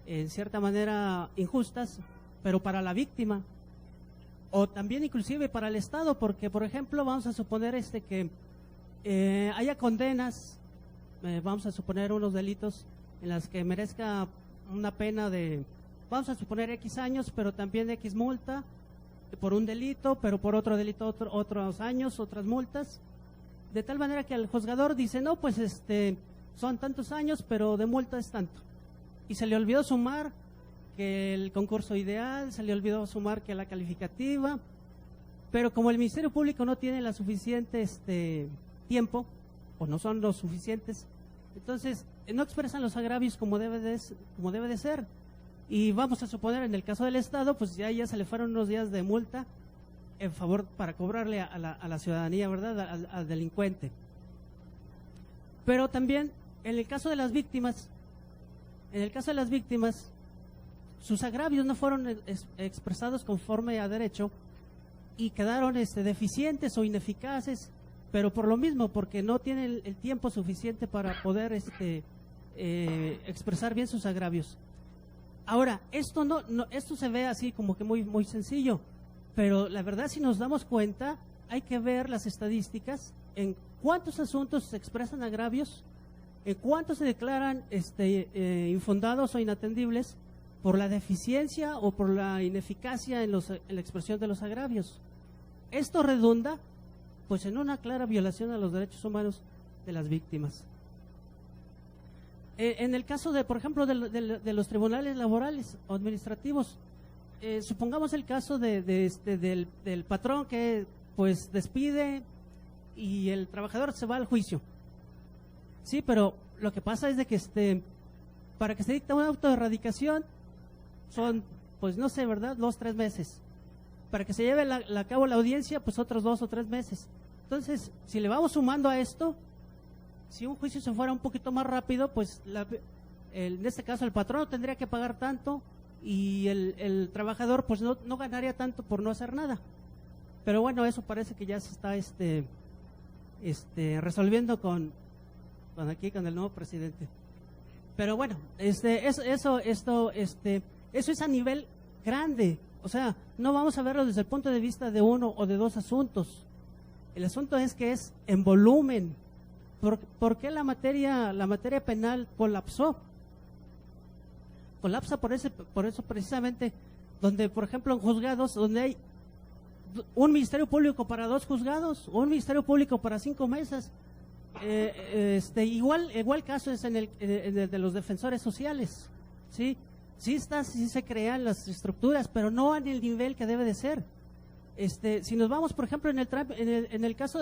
en cierta manera injustas, pero para la víctima o también inclusive para el Estado, porque por ejemplo vamos a suponer que haya condenas, vamos a suponer unos delitos en las que merezca una pena de, vamos a suponer X años, pero también X multa por un delito, pero por otro delito otros años, otras multas, de tal manera que el juzgador dice, no, pues son tantos años, pero de multa es tanto. Y se le olvidó sumar que el concurso ideal, se le olvidó sumar que la calificativa, pero como el Ministerio Público no tiene la suficiente tiempo, o no son los suficientes, entonces no expresan los agravios como debe de ser. Y vamos a suponer en el caso del Estado, pues ya se le fueron unos días de multa en favor para cobrarle a la ciudadanía, ¿verdad? Al delincuente. Pero también en el caso de las víctimas, sus agravios no fueron expresados conforme a derecho y quedaron deficientes o ineficaces, pero por lo mismo, porque no tienen el tiempo suficiente para poder expresar bien sus agravios. Ahora, esto esto se ve así como que muy, muy sencillo, pero la verdad, si nos damos cuenta, hay que ver las estadísticas en cuántos asuntos se expresan agravios, en cuántos se declaran infundados o inatendibles por la deficiencia o por la ineficacia en la expresión de los agravios. Esto redunda pues en una clara violación a los derechos humanos de las víctimas. En el caso por ejemplo, de los tribunales laborales o administrativos, supongamos el caso del patrón que pues despide y el trabajador se va al juicio. Sí, pero lo que pasa es de que para que se dicte un auto de erradicación son, pues no sé, ¿verdad? 2 o 3 meses. Para que se lleve a cabo la audiencia, pues otros 2 o 3 meses. Entonces, si le vamos sumando a esto, si un juicio se fuera un poquito más rápido, pues en este caso el patrón tendría que pagar tanto y el trabajador pues no ganaría tanto por no hacer nada. Pero bueno, eso parece que ya se está resolviendo con el nuevo presidente. Pero bueno, eso es a nivel grande. O sea, no vamos a verlo desde el punto de vista de 1 o de 2 asuntos. El asunto es que es en volumen. ¿Por qué la materia penal colapsó? Colapsa por eso precisamente, donde por ejemplo en juzgados, donde hay un ministerio público para 2 juzgados, o un ministerio público para 5 mesas. Igual caso es en el de los defensores sociales, ¿sí? Sí se crean las estructuras, pero no en el nivel que debe de ser. Si nos vamos, por ejemplo, en el caso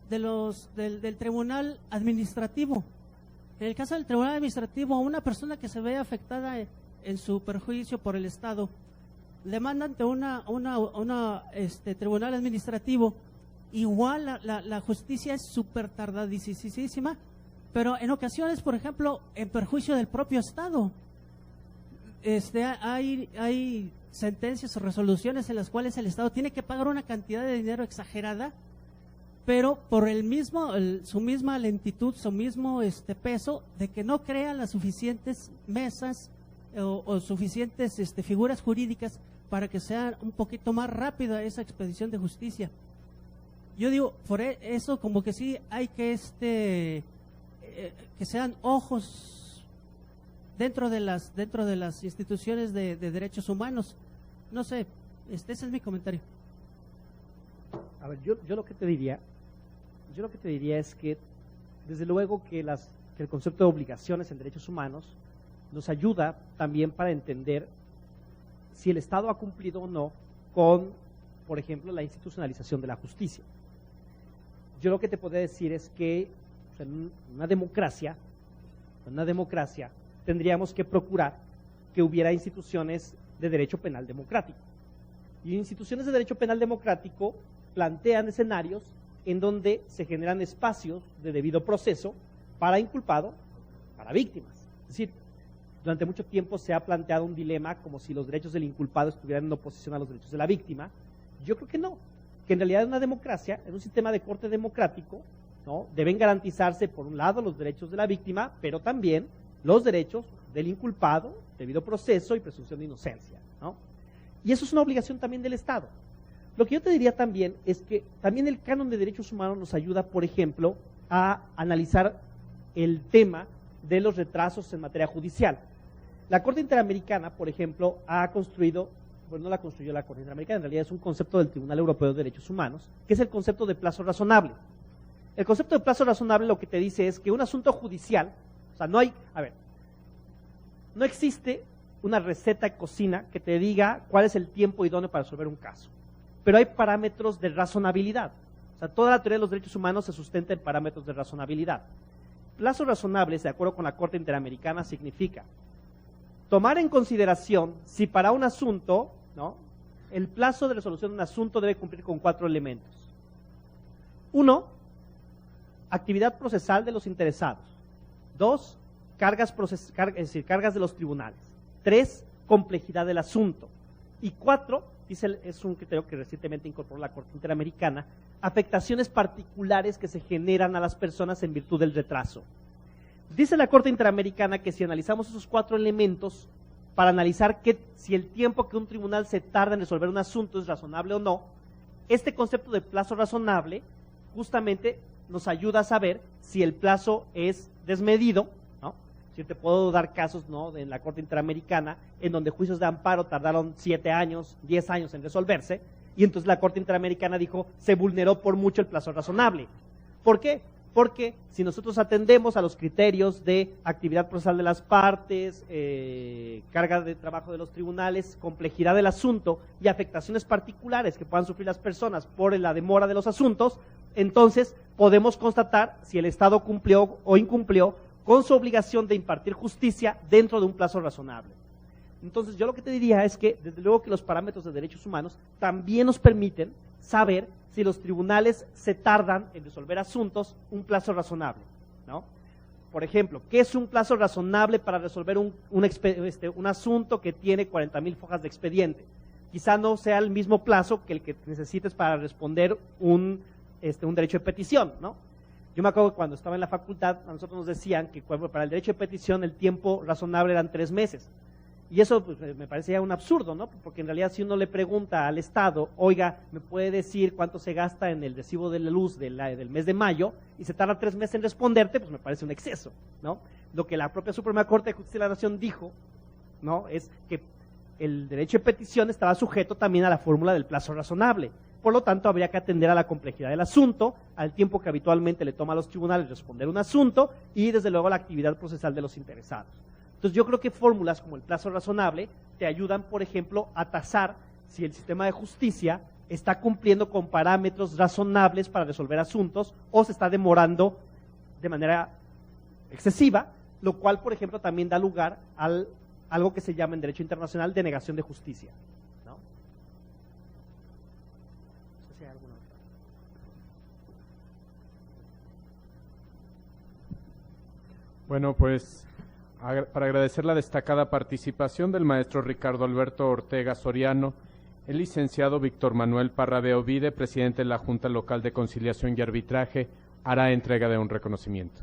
del tribunal administrativo, en el caso del tribunal administrativo, una persona que se ve afectada en su perjuicio por el Estado, le mandan ante una tribunal administrativo. Igual la justicia es súper tardadísima, pero en ocasiones, por ejemplo, en perjuicio del propio Estado. Hay sentencias o resoluciones en las cuales el Estado tiene que pagar una cantidad de dinero exagerada, pero por su misma lentitud, su mismo peso, de que no crean las suficientes mesas o suficientes figuras jurídicas para que sea un poquito más rápida esa expedición de justicia. Yo digo, por eso como que sí hay que que sean ojos dentro de las instituciones de derechos humanos. No sé, ese es mi comentario. A ver, yo lo que te diría es que desde luego que el concepto de obligaciones en derechos humanos nos ayuda también para entender si el Estado ha cumplido o no con, por ejemplo, la institucionalización de la justicia. Yo lo que te puedo decir es que en una democracia tendríamos que procurar que hubiera instituciones de derecho penal democrático. Y instituciones de derecho penal democrático plantean escenarios en donde se generan espacios de debido proceso para inculpado, para víctimas. Es decir, Durante mucho tiempo se ha planteado un dilema como si los derechos del inculpado estuvieran en oposición a los derechos de la víctima. Yo creo que no, que en realidad en una democracia, en un sistema de corte democrático, ¿no?, deben garantizarse por un lado los derechos de la víctima, pero también los derechos del inculpado, debido proceso y presunción de inocencia, ¿no? Y eso es una obligación también del Estado. Lo que yo te diría también es que también el canon de derechos humanos nos ayuda, por ejemplo, a analizar el tema de los retrasos en materia judicial. La Corte Interamericana, por ejemplo, ha construido, bueno, no la construyó la Corte Interamericana, en realidad es un concepto del Tribunal Europeo de Derechos Humanos, que es el concepto de plazo razonable. El concepto de plazo razonable lo que te dice es que un asunto judicial, o sea, no existe una receta de cocina que te diga cuál es el tiempo idóneo para resolver un caso, pero hay parámetros de razonabilidad. O sea, toda la teoría de los derechos humanos se sustenta en parámetros de razonabilidad. Plazos razonables, de acuerdo con la Corte Interamericana, significa tomar en consideración si para un asunto, ¿no?, el plazo de resolución de un asunto debe cumplir con 4 elementos. 1, actividad procesal de los interesados. 2, cargas de los tribunales. 3, complejidad del asunto. Y 4, es un criterio que recientemente incorporó la Corte Interamericana, afectaciones particulares que se generan a las personas en virtud del retraso. Dice la Corte Interamericana que si analizamos esos 4 elementos para analizar si el tiempo que un tribunal se tarda en resolver un asunto es razonable o no, este concepto de plazo razonable justamente nos ayuda a saber si el plazo es desmedido, ¿no? Si te puedo dar casos, ¿no?, en la Corte Interamericana en donde juicios de amparo tardaron 7 años, 10 años en resolverse, y entonces la Corte Interamericana dijo, se vulneró por mucho el plazo razonable. ¿Por qué? Porque si nosotros atendemos a los criterios de actividad procesal de las partes, carga de trabajo de los tribunales, complejidad del asunto y afectaciones particulares que puedan sufrir las personas por la demora de los asuntos, entonces podemos constatar si el Estado cumplió o incumplió con su obligación de impartir justicia dentro de un plazo razonable. Entonces yo lo que te diría es que desde luego que los parámetros de derechos humanos también nos permiten saber si los tribunales se tardan en resolver asuntos un plazo razonable, ¿no? Por ejemplo, ¿qué es un plazo razonable para resolver un asunto que tiene 40,000 hojas de expediente? Quizá no sea el mismo plazo que el que necesites para responder un derecho de petición, ¿no? Yo me acuerdo que cuando estaba en la facultad, a nosotros nos decían que para el derecho de petición el tiempo razonable eran 3 meses. Y eso pues, me parecía un absurdo, ¿no? Porque en realidad si uno le pregunta al Estado, oiga, ¿me puede decir cuánto se gasta en el recibo de la luz del mes de mayo? Y se tarda 3 meses en responderte, pues me parece un exceso, ¿no? Lo que la propia Suprema Corte de Justicia de la Nación dijo, ¿no?, es que el derecho de petición estaba sujeto también a la fórmula del plazo razonable. Por lo tanto, habría que atender a la complejidad del asunto, al tiempo que habitualmente le toma a los tribunales responder un asunto y desde luego a la actividad procesal de los interesados. Entonces yo creo que fórmulas como el plazo razonable te ayudan, por ejemplo, a tasar si el sistema de justicia está cumpliendo con parámetros razonables para resolver asuntos o se está demorando de manera excesiva, lo cual, por ejemplo, también da lugar a algo que se llama en derecho internacional denegación de justicia, ¿no? No sé si hay alguna otra. Bueno, pues para agradecer la destacada participación del maestro Ricardo Alberto Ortega Soriano, el licenciado Víctor Manuel Parra de Ovide, presidente de la Junta Local de Conciliación y Arbitraje, hará entrega de un reconocimiento.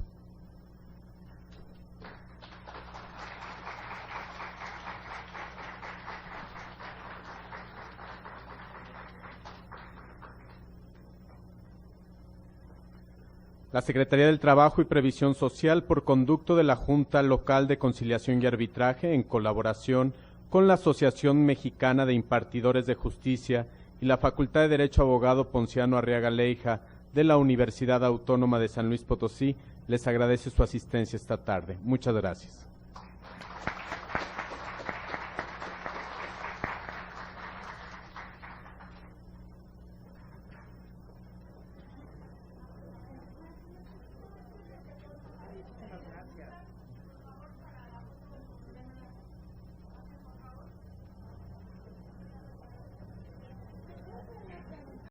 La Secretaría del Trabajo y Previsión Social, por conducto de la Junta Local de Conciliación y Arbitraje, en colaboración con la Asociación Mexicana de Impartidores de Justicia y la Facultad de Derecho Abogado Ponciano Arriaga Leija de la Universidad Autónoma de San Luis Potosí, les agradece su asistencia esta tarde. Muchas gracias.